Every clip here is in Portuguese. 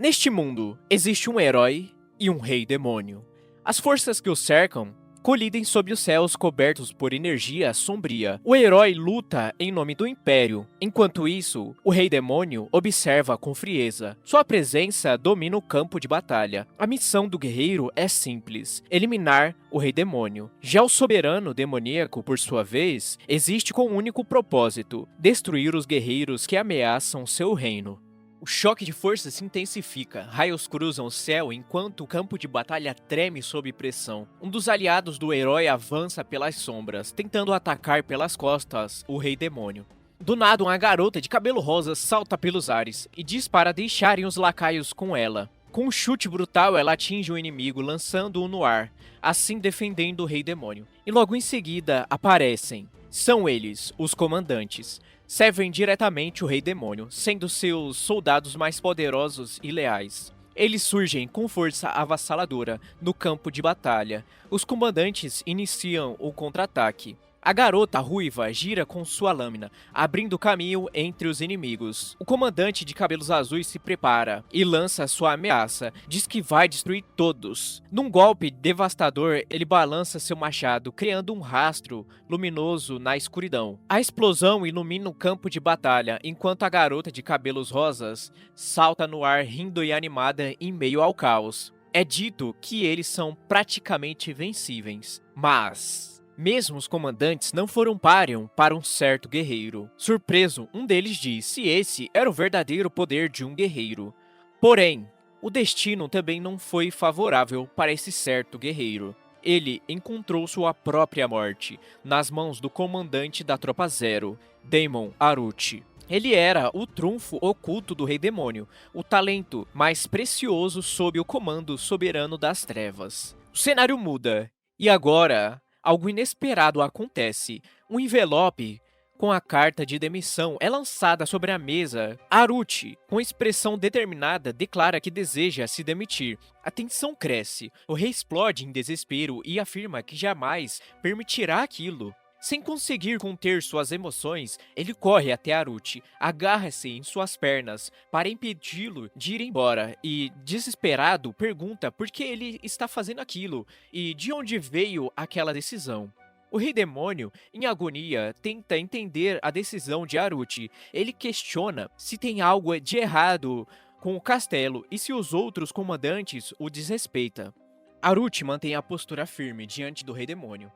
Neste mundo, existe um herói e um rei demônio. As forças que o cercam colidem sob os céus cobertos por energia sombria. O herói luta em nome do Império. Enquanto isso, o rei demônio observa com frieza. Sua presença domina o campo de batalha. A missão do guerreiro é simples: eliminar o rei demônio. Já o soberano demoníaco, por sua vez, existe com um único propósito: destruir os guerreiros que ameaçam seu reino. O choque de forças se intensifica, raios cruzam o céu enquanto o campo de batalha treme sob pressão. Um dos aliados do herói avança pelas sombras, tentando atacar pelas costas o rei demônio. Do nada, uma garota de cabelo rosa salta pelos ares e diz para deixarem os lacaios com ela. Com um chute brutal, ela atinge o inimigo, lançando-o no ar, assim defendendo o rei demônio. E logo em seguida, aparecem. São eles, os comandantes. Servem diretamente o rei demônio, sendo seus soldados mais poderosos e leais. Eles surgem com força avassaladora no campo de batalha. Os comandantes iniciam o contra-ataque. A garota ruiva gira com sua lâmina, abrindo caminho entre os inimigos. O comandante de cabelos azuis se prepara e lança sua ameaça. Diz que vai destruir todos. Num golpe devastador, ele balança seu machado, criando um rastro luminoso na escuridão. A explosão ilumina o campo de batalha, enquanto a garota de cabelos rosas salta no ar rindo e animada em meio ao caos. É dito que eles são praticamente invencíveis, mas mesmo os comandantes não foram páreo para um certo guerreiro. Surpreso, um deles diz se esse era o verdadeiro poder de um guerreiro. Porém, o destino também não foi favorável para esse certo guerreiro. Ele encontrou sua própria morte nas mãos do comandante da Tropa Zero, Daemon Aruti. Ele era o trunfo oculto do Rei Demônio, o talento mais precioso sob o comando soberano das trevas. O cenário muda, e agora algo inesperado acontece. Um envelope com a carta de demissão é lançada sobre a mesa. Aruti, com expressão determinada, declara que deseja se demitir. A tensão cresce. O rei explode em desespero e afirma que jamais permitirá aquilo. Sem conseguir conter suas emoções, ele corre até Aruti, agarra-se em suas pernas para impedi-lo de ir embora e, desesperado, pergunta por que ele está fazendo aquilo e de onde veio aquela decisão. O rei demônio, em agonia, tenta entender a decisão de Aruti. Ele questiona se tem algo de errado com o castelo e se os outros comandantes o desrespeitam. Aruti mantém a postura firme diante do rei demônio.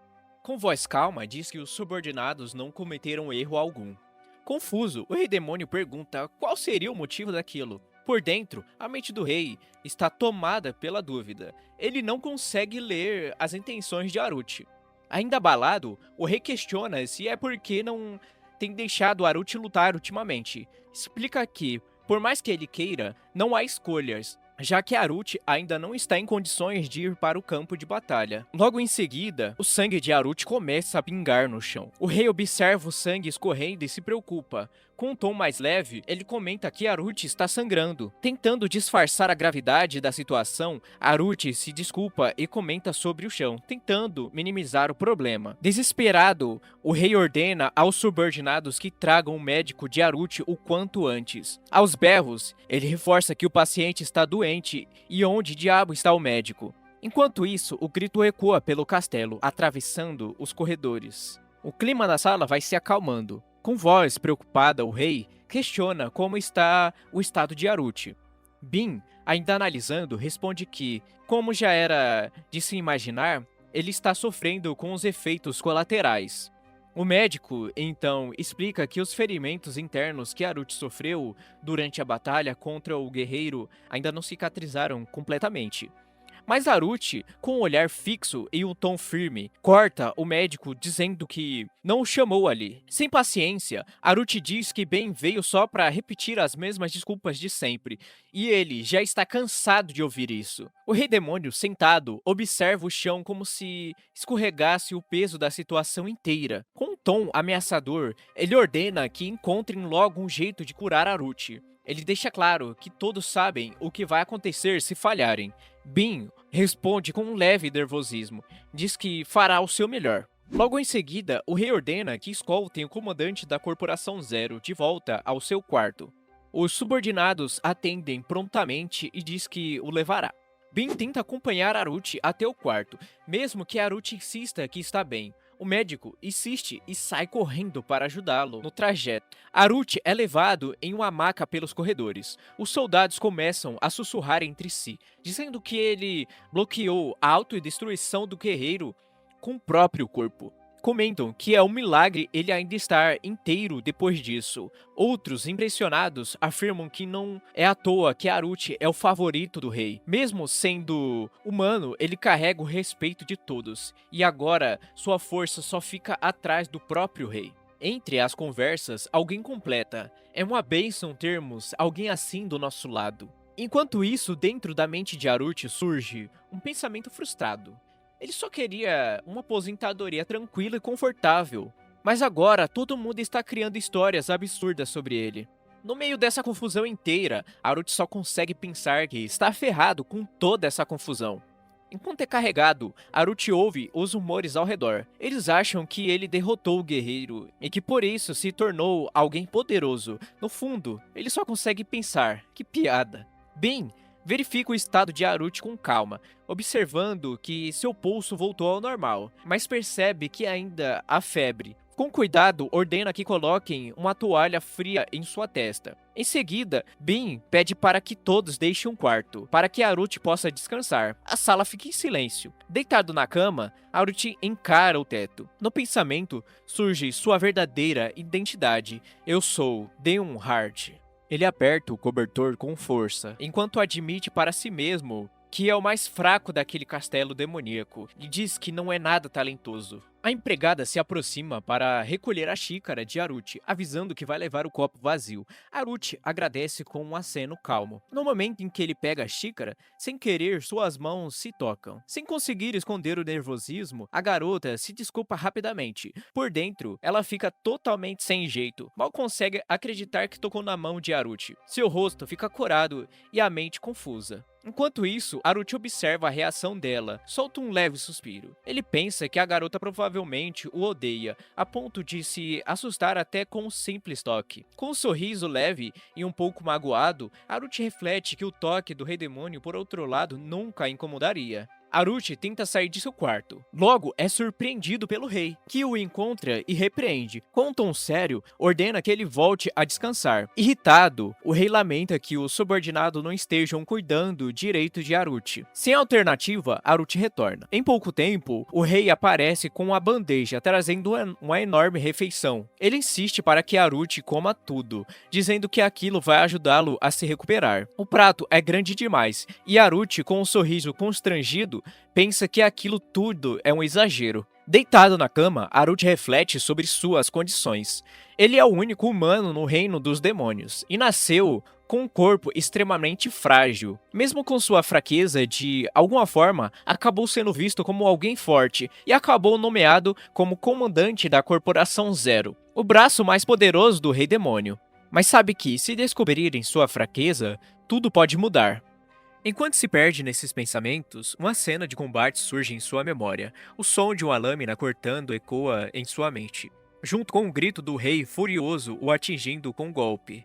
Com voz calma, diz que os subordinados não cometeram erro algum. Confuso, o rei demônio pergunta qual seria o motivo daquilo. Por dentro, a mente do rei está tomada pela dúvida. Ele não consegue ler as intenções de Aruti. Ainda abalado, o rei questiona se é porque não tem deixado Aruti lutar ultimamente. Explica que, por mais que ele queira, não há escolhas, já que Aruti ainda não está em condições de ir para o campo de batalha. Logo em seguida, o sangue de Aruti começa a pingar no chão. O rei observa o sangue escorrendo e se preocupa. Com um tom mais leve, ele comenta que Aruti está sangrando. Tentando disfarçar a gravidade da situação, Aruti se desculpa e comenta sobre o chão, tentando minimizar o problema. Desesperado, o rei ordena aos subordinados que tragam o médico de Aruti o quanto antes. Aos berros, ele reforça que o paciente está doente e onde diabo está o médico. Enquanto isso, o grito ecoa pelo castelo, atravessando os corredores. O clima da sala vai se acalmando. Com voz preocupada, o rei questiona como está o estado de Aruti. Bin, ainda analisando, responde que, como já era de se imaginar, ele está sofrendo com os efeitos colaterais. O médico, então, explica que os ferimentos internos que Aruti sofreu durante a batalha contra o guerreiro ainda não cicatrizaram completamente. Mas Aruti, com um olhar fixo e um tom firme, corta o médico dizendo que não o chamou ali. Sem paciência, Aruti diz que Ben veio só para repetir as mesmas desculpas de sempre, e ele já está cansado de ouvir isso. O rei demônio, sentado, observa o chão como se escorregasse o peso da situação inteira. Com um tom ameaçador, ele ordena que encontrem logo um jeito de curar Aruti. Ele deixa claro que todos sabem o que vai acontecer se falharem. Bin responde com um leve nervosismo. Diz que fará o seu melhor. Logo em seguida, o rei ordena que escoltem o comandante da Corporação Zero de volta ao seu quarto. Os subordinados atendem prontamente e diz que o levará. Ben tenta acompanhar Haruchi até o quarto, mesmo que Haruchi insista que está bem. O médico insiste e sai correndo para ajudá-lo no trajeto. Haruchi é levado em uma maca pelos corredores. Os soldados começam a sussurrar entre si, dizendo que ele bloqueou a autodestruição do guerreiro com o próprio corpo. Comentam que é um milagre ele ainda estar inteiro depois disso. Outros, impressionados, afirmam que não é à toa que Haruchi é o favorito do rei. Mesmo sendo humano, ele carrega o respeito de todos, e agora sua força só fica atrás do próprio rei. Entre as conversas, alguém completa: é uma bênção termos alguém assim do nosso lado. Enquanto isso, dentro da mente de Haruchi surge um pensamento frustrado. Ele só queria uma aposentadoria tranquila e confortável. Mas agora todo mundo está criando histórias absurdas sobre ele. No meio dessa confusão inteira, Haruchi só consegue pensar que está ferrado com toda essa confusão. Enquanto é carregado, Haruchi ouve os rumores ao redor. Eles acham que ele derrotou o guerreiro e que por isso se tornou alguém poderoso. No fundo, ele só consegue pensar: que piada. Bem, verifica o estado de Haruchi com calma, observando que seu pulso voltou ao normal, mas percebe que ainda há febre. Com cuidado, ordena que coloquem uma toalha fria em sua testa. Em seguida, Bin pede para que todos deixem um quarto, para que Haruchi possa descansar. A sala fica em silêncio. Deitado na cama, Haruchi encara o teto. No pensamento, surge sua verdadeira identidade: eu sou Deon Hard. Ele aperta o cobertor com força, enquanto admite para si mesmo que é o mais fraco daquele castelo demoníaco e diz que não é nada talentoso. A empregada se aproxima para recolher a xícara de Haruchi, avisando que vai levar o copo vazio. Haruchi agradece com um aceno calmo. No momento em que ele pega a xícara, sem querer, suas mãos se tocam. Sem conseguir esconder o nervosismo, a garota se desculpa rapidamente. Por dentro, ela fica totalmente sem jeito. Mal consegue acreditar que tocou na mão de Haruchi. Seu rosto fica corado e a mente confusa. Enquanto isso, Haruchi observa a reação dela, solta um leve suspiro. Ele pensa que a garota provavelmente o odeia, a ponto de se assustar até com um simples toque. Com um sorriso leve e um pouco magoado, Haruchi reflete que o toque do Rei Demônio, por outro lado, nunca a incomodaria. Haruchi tenta sair de seu quarto. Logo, é surpreendido pelo rei, que o encontra e repreende. Com um tom sério, ordena que ele volte a descansar. Irritado, o rei lamenta que os subordinados não estejam cuidando direito de Haruchi. Sem alternativa, Haruchi retorna. Em pouco tempo, o rei aparece com uma bandeja, trazendo uma enorme refeição. Ele insiste para que Haruchi coma tudo, dizendo que aquilo vai ajudá-lo a se recuperar. O prato é grande demais, e Haruchi, com um sorriso constrangido, pensa que aquilo tudo é um exagero. Deitado na cama, Haruchi reflete sobre suas condições. Ele é o único humano no reino dos demônios, e nasceu com um corpo extremamente frágil. Mesmo com sua fraqueza, de alguma forma, acabou sendo visto como alguém forte, e acabou nomeado como comandante da Corporação Zero, o braço mais poderoso do Rei Demônio. Mas sabe que, se descobrirem sua fraqueza, tudo pode mudar. Enquanto se perde nesses pensamentos, uma cena de combate surge em sua memória. O som de uma lâmina cortando ecoa em sua mente, junto com o grito do rei furioso o atingindo com um golpe.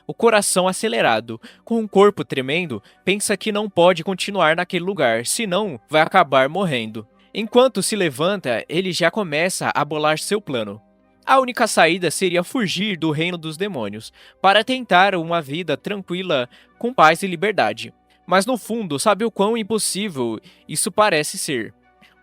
O coração acelerado, com o corpo tremendo, pensa que não pode continuar naquele lugar, senão vai acabar morrendo. Enquanto se levanta, ele já começa a bolar seu plano. A única saída seria fugir do reino dos demônios, para tentar uma vida tranquila, com paz e liberdade. Mas no fundo, sabe o quão impossível isso parece ser.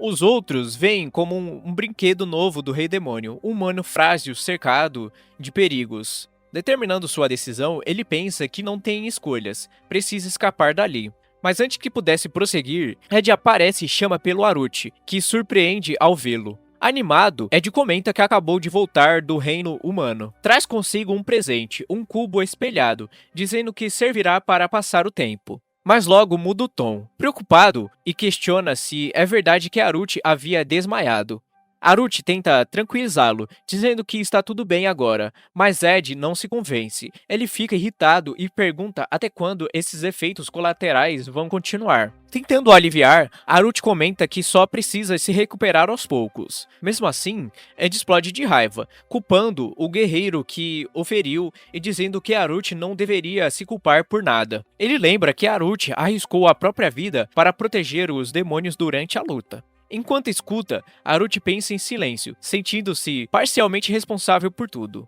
Os outros veem como um brinquedo novo do Rei Demônio, um humano frágil cercado de perigos. Determinando sua decisão, ele pensa que não tem escolhas, precisa escapar dali. Mas antes que pudesse prosseguir, Ed aparece e chama pelo Haruchi, que surpreende ao vê-lo. Animado, Ed comenta que acabou de voltar do reino humano. Traz consigo um presente, um cubo espelhado, dizendo que servirá para passar o tempo. Mas logo muda o tom, preocupado, e questiona se é verdade que Haruchi havia desmaiado. Aruchi tenta tranquilizá-lo, dizendo que está tudo bem agora, mas Ed não se convence. Ele fica irritado e pergunta até quando esses efeitos colaterais vão continuar. Tentando aliviar, Aruchi comenta que só precisa se recuperar aos poucos. Mesmo assim, Ed explode de raiva, culpando o guerreiro que o feriu e dizendo que Aruchi não deveria se culpar por nada. Ele lembra que Aruchi arriscou a própria vida para proteger os demônios durante a luta. Enquanto escuta, Aruchi pensa em silêncio, sentindo-se parcialmente responsável por tudo.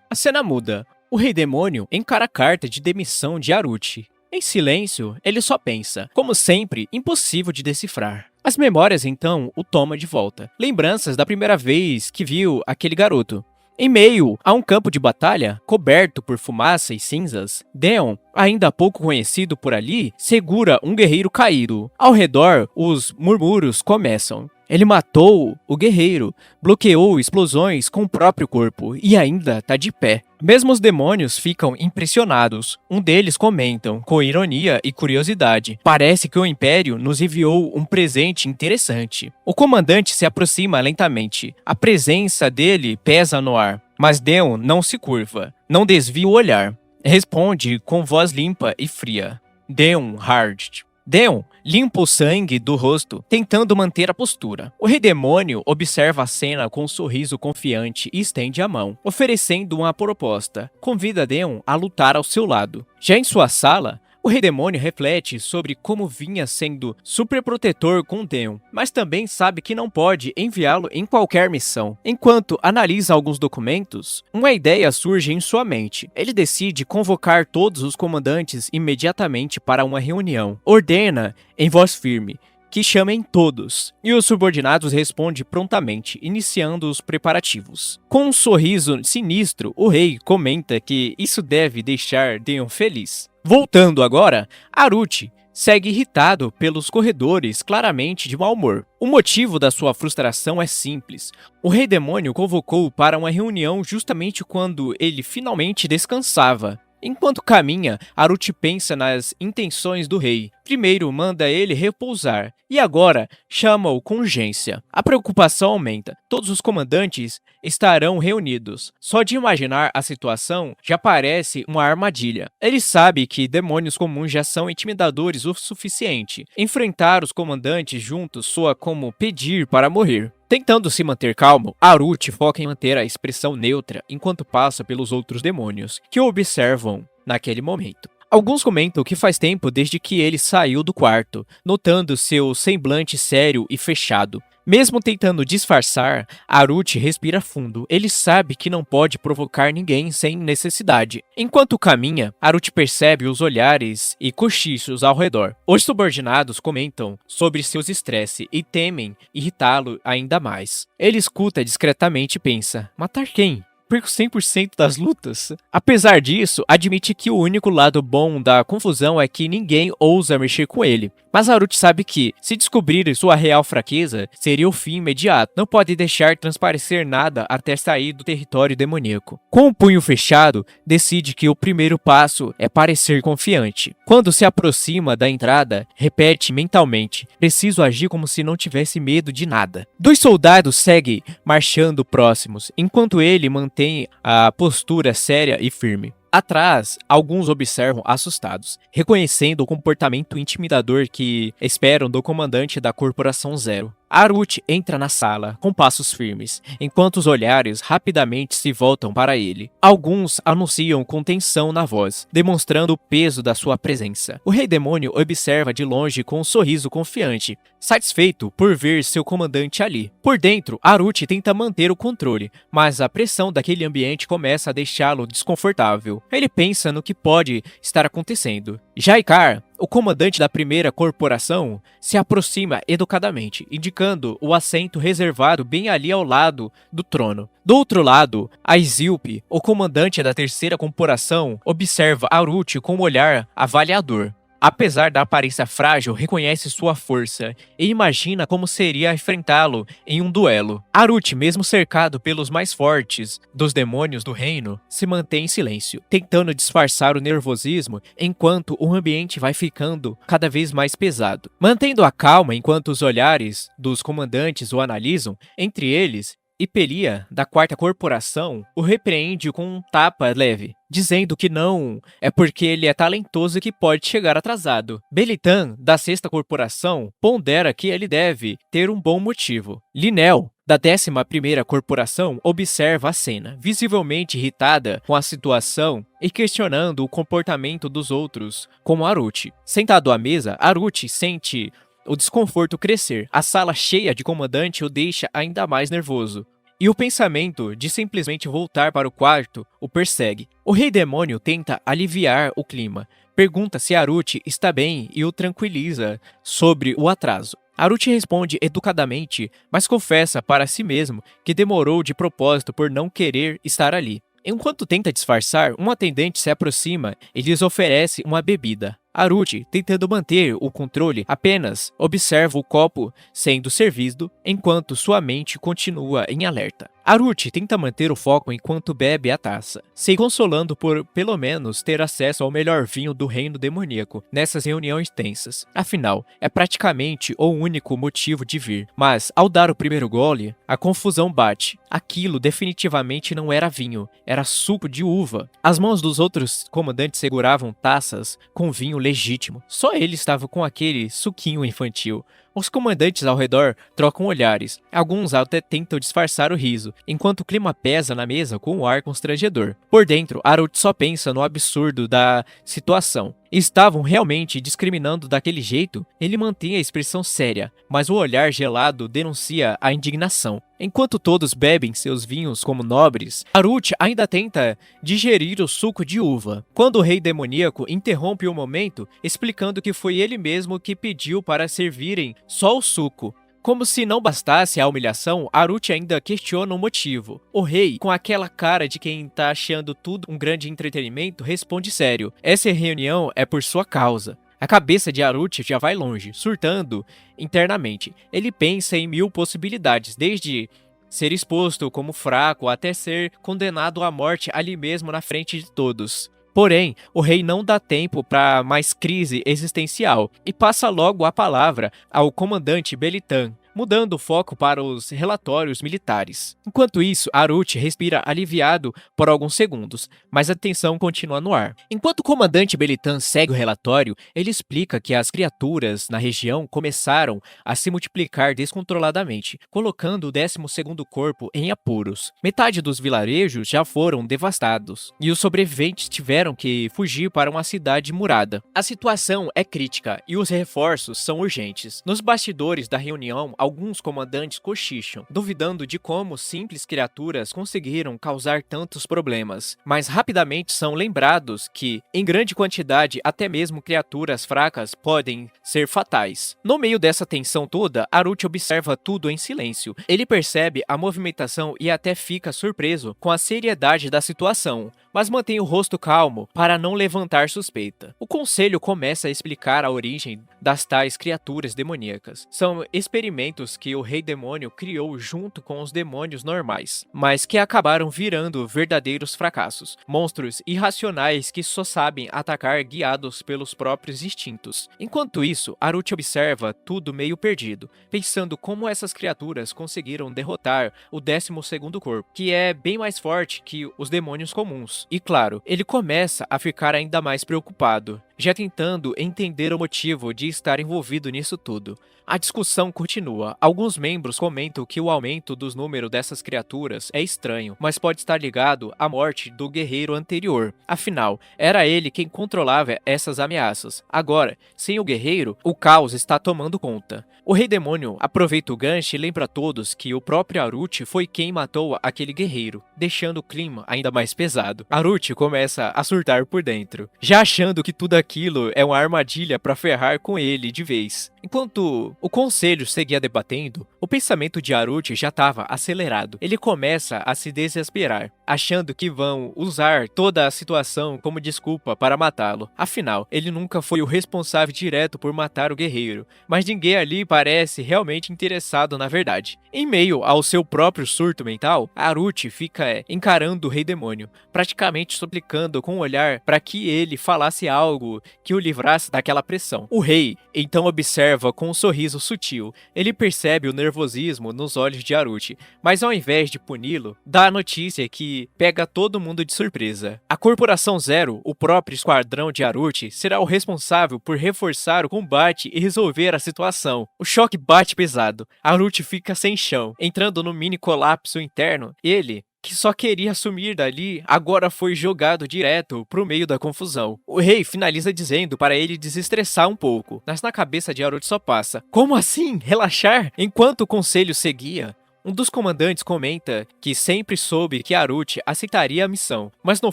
A cena muda. O Rei Demônio encara a carta de demissão de Aruchi. Em silêncio, ele só pensa, como sempre, impossível de decifrar. As memórias então o tomam de volta. Lembranças da primeira vez que viu aquele garoto. Em meio a um campo de batalha, coberto por fumaça e cinzas, Deon, ainda pouco conhecido por ali, segura um guerreiro caído. Ao redor, os murmúrios começam. Ele matou o guerreiro, bloqueou explosões com o próprio corpo e ainda tá de pé. Mesmo os demônios ficam impressionados. Um deles comentam, com ironia e curiosidade: parece que o Império nos enviou um presente interessante. O comandante se aproxima lentamente. A presença dele pesa no ar, mas Deon não se curva, não desvia o olhar. Responde com voz limpa e fria: Deon Hard. Deon limpa o sangue do rosto, tentando manter a postura. O Rei Demônio observa a cena com um sorriso confiante e estende a mão, oferecendo uma proposta. Convida Deon a lutar ao seu lado. Já em sua sala, o Rei Demônio reflete sobre como vinha sendo super protetor com Deon, mas também sabe que não pode enviá-lo em qualquer missão. Enquanto analisa alguns documentos, uma ideia surge em sua mente. Ele decide convocar todos os comandantes imediatamente para uma reunião. Ordena, em voz firme, que chamem todos, e os subordinados respondem prontamente, iniciando os preparativos. Com um sorriso sinistro, o rei comenta que isso deve deixar Deon feliz. Voltando agora, Aruchi segue irritado pelos corredores, claramente de mau humor. O motivo da sua frustração é simples. O Rei Demônio convocou para uma reunião justamente quando ele finalmente descansava. Enquanto caminha, Aruchi pensa nas intenções do rei. Primeiro manda ele repousar, e agora chama-o com urgência. A preocupação aumenta. Todos os comandantes estarão reunidos. Só de imaginar a situação já parece uma armadilha. Ele sabe que demônios comuns já são intimidadores o suficiente. Enfrentar os comandantes juntos soa como pedir para morrer. Tentando se manter calmo, Aruchi foca em manter a expressão neutra enquanto passa pelos outros demônios, que o observam naquele momento. Alguns comentam que faz tempo desde que ele saiu do quarto, notando seu semblante sério e fechado. Mesmo tentando disfarçar, Aruchi respira fundo. Ele sabe que não pode provocar ninguém sem necessidade. Enquanto caminha, Aruchi percebe os olhares e cochichos ao redor. Os subordinados comentam sobre seus estresses e temem irritá-lo ainda mais. Ele escuta discretamente e pensa: matar quem? Perco 100% das lutas. Apesar disso, admite que o único lado bom da confusão é que ninguém ousa mexer com ele. Mas Aruchi sabe que, se descobrir sua real fraqueza, seria o fim imediato. Não pode deixar transparecer nada até sair do território demoníaco. Com o punho fechado, decide que o primeiro passo é parecer confiante. Quando se aproxima da entrada, repete mentalmente: preciso agir como se não tivesse medo de nada. Dois soldados seguem marchando próximos, enquanto ele mantém a postura séria e firme. Atrás, alguns observam assustados, reconhecendo o comportamento intimidador que esperam do comandante da Corporação Zero. Aruchi entra na sala, com passos firmes, enquanto os olhares rapidamente se voltam para ele. Alguns anunciam com tensão na voz, demonstrando o peso da sua presença. O Rei Demônio observa de longe com um sorriso confiante, satisfeito por ver seu comandante ali. Por dentro, Aruchi tenta manter o controle, mas a pressão daquele ambiente começa a deixá-lo desconfortável. Ele pensa no que pode estar acontecendo. Jaikar, o comandante da primeira corporação, se aproxima educadamente, indicando o assento reservado bem ali ao lado do trono. Do outro lado, Aizilpe, o comandante da terceira corporação, observa Aruchi com um olhar avaliador. apesar da aparência frágil, reconhece sua força e imagina como seria enfrentá-lo em um duelo. Aruti, mesmo cercado pelos mais fortes dos demônios do reino, se mantém em silêncio, tentando disfarçar o nervosismo enquanto o ambiente vai ficando cada vez mais pesado. Mantendo a calma enquanto os olhares dos comandantes o analisam, entre eles, Hipelia, da quarta corporação, o repreende com um tapa leve, dizendo que não é porque ele é talentoso que pode chegar atrasado. Belitan, da sexta corporação, pondera que ele deve ter um bom motivo. Linel, da 11ª corporação, observa a cena, visivelmente irritada com a situação e questionando o comportamento dos outros, como Aruti. Sentado à mesa, Aruti sente o desconforto crescer. A sala cheia de comandante o deixa ainda mais nervoso. E o pensamento de simplesmente voltar para o quarto o persegue. O Rei Demônio tenta aliviar o clima. Pergunta se Aruti está bem e o tranquiliza sobre o atraso. Aruti responde educadamente, mas confessa para si mesmo que demorou de propósito por não querer estar ali. Enquanto tenta disfarçar, um atendente se aproxima e lhes oferece uma bebida. Aruti, tentando manter o controle, apenas observa o copo sendo servido, enquanto sua mente continua em alerta. Aruti tenta manter o foco enquanto bebe a taça, se consolando por pelo menos ter acesso ao melhor vinho do reino demoníaco nessas reuniões tensas. Afinal, é praticamente o único motivo de vir. Mas, ao dar o primeiro gole, a confusão bate. Aquilo definitivamente não era vinho, era suco de uva. As mãos dos outros comandantes seguravam taças com vinho legítimo. Só ele estava com aquele suquinho infantil. Os comandantes ao redor trocam olhares. Alguns até tentam disfarçar o riso, enquanto o clima pesa na mesa com um ar constrangedor. Por dentro, Aruti só pensa no absurdo da situação. Estavam realmente discriminando daquele jeito? Ele mantém a expressão séria, mas o olhar gelado denuncia a indignação. Enquanto todos bebem seus vinhos como nobres, Aruti ainda tenta digerir o suco de uva, quando o rei demoníaco interrompe o momento, explicando que foi ele mesmo que pediu para servirem só o suco. Como se não bastasse a humilhação, Aruti ainda questiona o motivo. O rei, com aquela cara de quem tá achando tudo um grande entretenimento, responde sério. Essa reunião é por sua causa. A cabeça de Aruti já vai longe, surtando internamente. Ele pensa em 1000 possibilidades, desde ser exposto como fraco até ser condenado à morte ali mesmo na frente de todos. Porém, o rei não dá tempo para mais crise existencial e passa logo a palavra ao comandante Belitan, mudando o foco para os relatórios militares. Enquanto isso, Aruti respira aliviado por alguns segundos, mas a tensão continua no ar. Enquanto o comandante Belitan segue o relatório, ele explica que as criaturas na região começaram a se multiplicar descontroladamente, colocando o 12º corpo em apuros. Metade dos vilarejos já foram devastados, e os sobreviventes tiveram que fugir para uma cidade murada. A situação é crítica e os reforços são urgentes. Nos bastidores da reunião, alguns comandantes cochicham, duvidando de como simples criaturas conseguiram causar tantos problemas, mas rapidamente são lembrados que, em grande quantidade, até mesmo criaturas fracas podem ser fatais. No meio dessa tensão toda, Aruti observa tudo em silêncio. Ele percebe a movimentação e até fica surpreso com a seriedade da situação, mas mantém o rosto calmo para não levantar suspeita. O conselho começa a explicar a origem das tais criaturas demoníacas. São experimentos que o Rei Demônio criou junto com os demônios normais, mas que acabaram virando verdadeiros fracassos. Monstros irracionais que só sabem atacar guiados pelos próprios instintos. Enquanto isso, Aruti observa tudo meio perdido, pensando como essas criaturas conseguiram derrotar o 12º corpo, que é bem mais forte que os demônios comuns. E claro, ele começa a ficar ainda mais preocupado, já tentando entender o motivo de estar envolvido nisso tudo. A discussão continua. Alguns membros comentam que o aumento dos números dessas criaturas é estranho, mas pode estar ligado à morte do guerreiro anterior. Afinal, era ele quem controlava essas ameaças. Agora, sem o guerreiro, o caos está tomando conta. O Rei Demônio aproveita o gancho e lembra a todos que o próprio Aruti foi quem matou aquele guerreiro, deixando o clima ainda mais pesado. Aruti começa a surtar por dentro, já achando que tudo aquilo é uma armadilha para ferrar com ele de vez. Enquanto o conselho seguia debatendo, O pensamento de Haruchi já estava acelerado. Ele começa a se desesperar, achando que vão usar toda a situação como desculpa para matá-lo. Afinal, ele nunca foi o responsável direto por matar o guerreiro, mas ninguém ali parece realmente interessado na verdade. Em meio ao seu próprio surto mental, Haruchi fica encarando o Rei Demônio, praticamente suplicando com o olhar para que ele falasse algo que o livrasse daquela pressão. O rei então observa com um sorriso sutil. Ele percebe o nervosismo nos olhos de Haruchi, mas ao invés de puni-lo, dá a notícia que pega todo mundo de surpresa. A Corporação Zero, o próprio esquadrão de Haruchi, será o responsável por reforçar o combate e resolver a situação. O choque bate pesado. Haruchi fica sem chão, entrando no mini colapso interno. Ele, que só queria sumir dali, agora foi jogado direto pro meio da confusão. O rei finaliza dizendo para ele desestressar um pouco, mas na cabeça de Haruchi só passa: como assim? Relaxar? Enquanto o conselho seguia, um dos comandantes comenta que sempre soube que Haruchi aceitaria a missão, mas no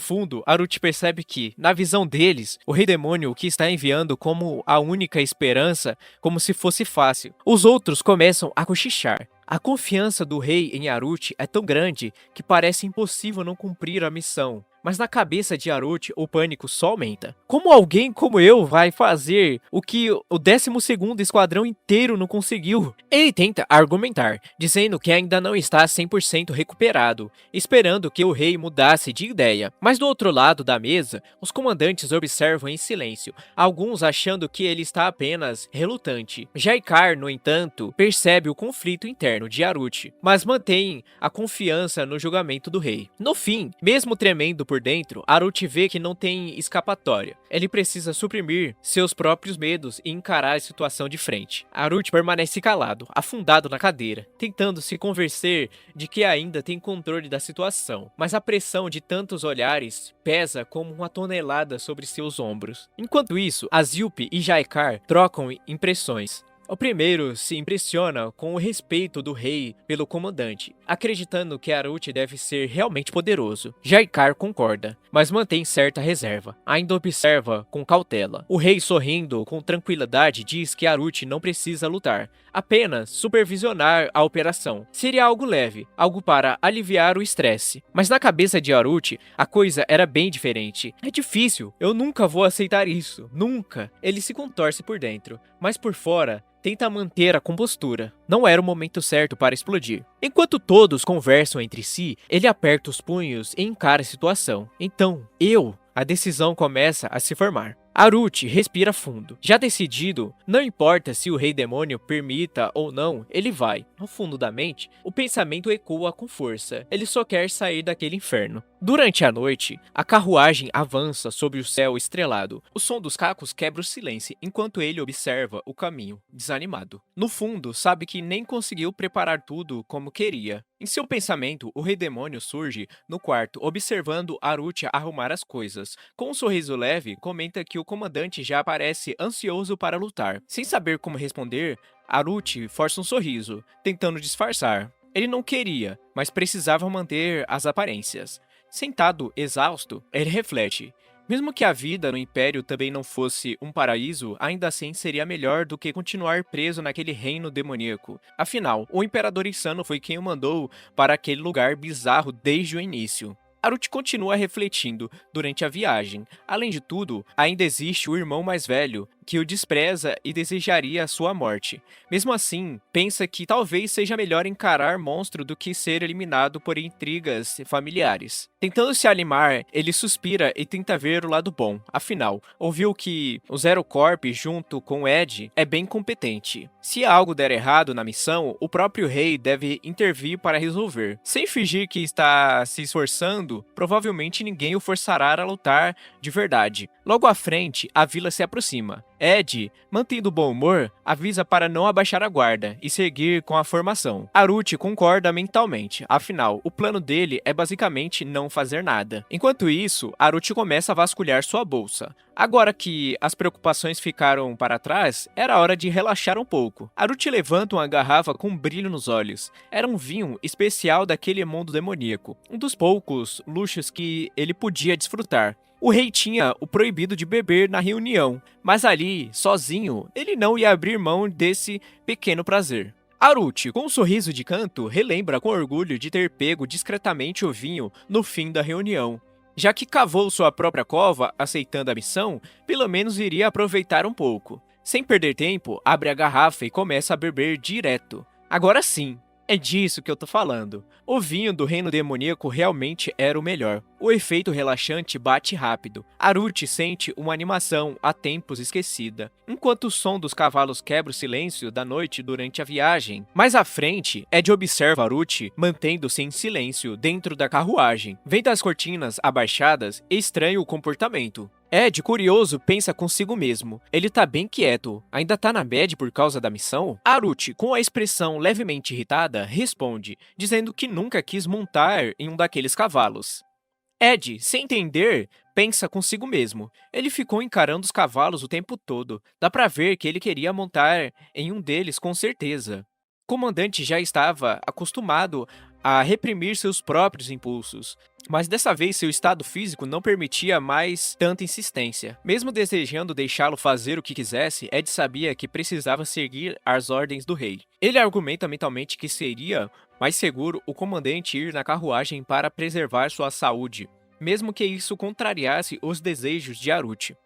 fundo, Haruchi percebe que, na visão deles, o Rei Demônio o que está enviando como a única esperança, como se fosse fácil. Os outros começam a cochichar. A confiança do rei em Haruchi é tão grande que parece impossível não cumprir a missão. Mas na cabeça de Haruchi, o pânico só aumenta. Como alguém como eu vai fazer o que o 12º Esquadrão inteiro não conseguiu? Ele tenta argumentar, dizendo que ainda não está 100% recuperado, esperando que o rei mudasse de ideia. Mas do outro lado da mesa, os comandantes observam em silêncio, alguns achando que ele está apenas relutante. Jaikar, no entanto, percebe o conflito interno de Haruchi, mas mantém a confiança no julgamento do rei. No fim, mesmo tremendo por dentro, Haruchi vê que não tem escapatória. Ele precisa suprimir seus próprios medos e encarar a situação de frente. Haruchi permanece calado, afundado na cadeira, tentando se convencer de que ainda tem controle da situação, mas a pressão de tantos olhares pesa como uma tonelada sobre seus ombros. Enquanto isso, Azupi e Jaikar trocam impressões. O primeiro se impressiona com o respeito do rei pelo comandante, acreditando que Haruchi deve ser realmente poderoso. Jaikar concorda, mas mantém certa reserva. Ainda observa com cautela. O rei, sorrindo com tranquilidade, diz que Haruchi não precisa lutar, apenas supervisionar a operação. Seria algo leve, algo para aliviar o estresse. Mas na cabeça de Haruchi, a coisa era bem diferente. É difícil, eu nunca vou aceitar isso, nunca. Ele se contorce por dentro, mas por fora tenta manter a compostura. Não era o momento certo para explodir. Enquanto todos conversam entre si, ele aperta os punhos e encara a situação. Então, a decisão começa a se formar. Haruchi respira fundo. Já decidido, não importa se o Rei Demônio permita ou não, ele vai. No fundo da mente, o pensamento ecoa com força. Ele só quer sair daquele inferno. Durante a noite, a carruagem avança sobre o céu estrelado. O som dos cacos quebra o silêncio enquanto ele observa o caminho, desanimado. No fundo, sabe que nem conseguiu preparar tudo como queria. Em seu pensamento, o Rei Demônio surge no quarto, observando Haruchi arrumar as coisas. Com um sorriso leve, comenta que o comandante já parece ansioso para lutar. Sem saber como responder, Haruchi força um sorriso, tentando disfarçar. Ele não queria, mas precisava manter as aparências. Sentado, exausto, ele reflete. Mesmo que a vida no Império também não fosse um paraíso, ainda assim seria melhor do que continuar preso naquele reino demoníaco. Afinal, o Imperador Insano foi quem o mandou para aquele lugar bizarro desde o início. Haruchi continua refletindo durante a viagem. Além de tudo, ainda existe o irmão mais velho, que o despreza e desejaria a sua morte. Mesmo assim, pensa que talvez seja melhor encarar monstro do que ser eliminado por intrigas familiares. Tentando se animar, ele suspira e tenta ver o lado bom. Afinal, ouviu que o Zero Corp, junto com Ed, é bem competente. Se algo der errado na missão, o próprio rei deve intervir para resolver. Sem fingir que está se esforçando, provavelmente ninguém o forçará a lutar de verdade. Logo à frente, a vila se aproxima. Ed, mantendo o bom humor, avisa para não abaixar a guarda e seguir com a formação. Haruchi concorda mentalmente, afinal, o plano dele é basicamente não fazer nada. Enquanto isso, Haruchi começa a vasculhar sua bolsa. Agora que as preocupações ficaram para trás, era hora de relaxar um pouco. Haruchi levanta uma garrafa com um brilho nos olhos. Era um vinho especial daquele mundo demoníaco, um dos poucos luxos que ele podia desfrutar. O rei tinha o proibido de beber na reunião, mas ali, sozinho, ele não ia abrir mão desse pequeno prazer. Haruchi, com um sorriso de canto, relembra com orgulho de ter pego discretamente o vinho no fim da reunião. Já que cavou sua própria cova, aceitando a missão, pelo menos iria aproveitar um pouco. Sem perder tempo, abre a garrafa e começa a beber direto. Agora sim, é disso que eu tô falando. O vinho do reino demoníaco realmente era o melhor. O efeito relaxante bate rápido. Haruchi sente uma animação há tempos esquecida, enquanto o som dos cavalos quebra o silêncio da noite durante a viagem. Mais à frente, Ed observa Haruchi mantendo-se em silêncio dentro da carruagem. Vendo as cortinas abaixadas, estranha o comportamento. Ed, curioso, pensa consigo mesmo. Ele tá bem quieto. Ainda tá na bad por causa da missão? Haruchi, com a expressão levemente irritada, responde, dizendo que nunca quis montar em um daqueles cavalos. Ed, sem entender, pensa consigo mesmo. Ele ficou encarando os cavalos o tempo todo. Dá pra ver que ele queria montar em um deles com certeza. O comandante já estava acostumado a reprimir seus próprios impulsos, mas dessa vez seu estado físico não permitia mais tanta insistência. Mesmo desejando deixá-lo fazer o que quisesse, Ed sabia que precisava seguir as ordens do rei. Ele argumenta mentalmente que seria mais seguro o comandante ir na carruagem para preservar sua saúde, mesmo que isso contrariasse os desejos de Haruchi.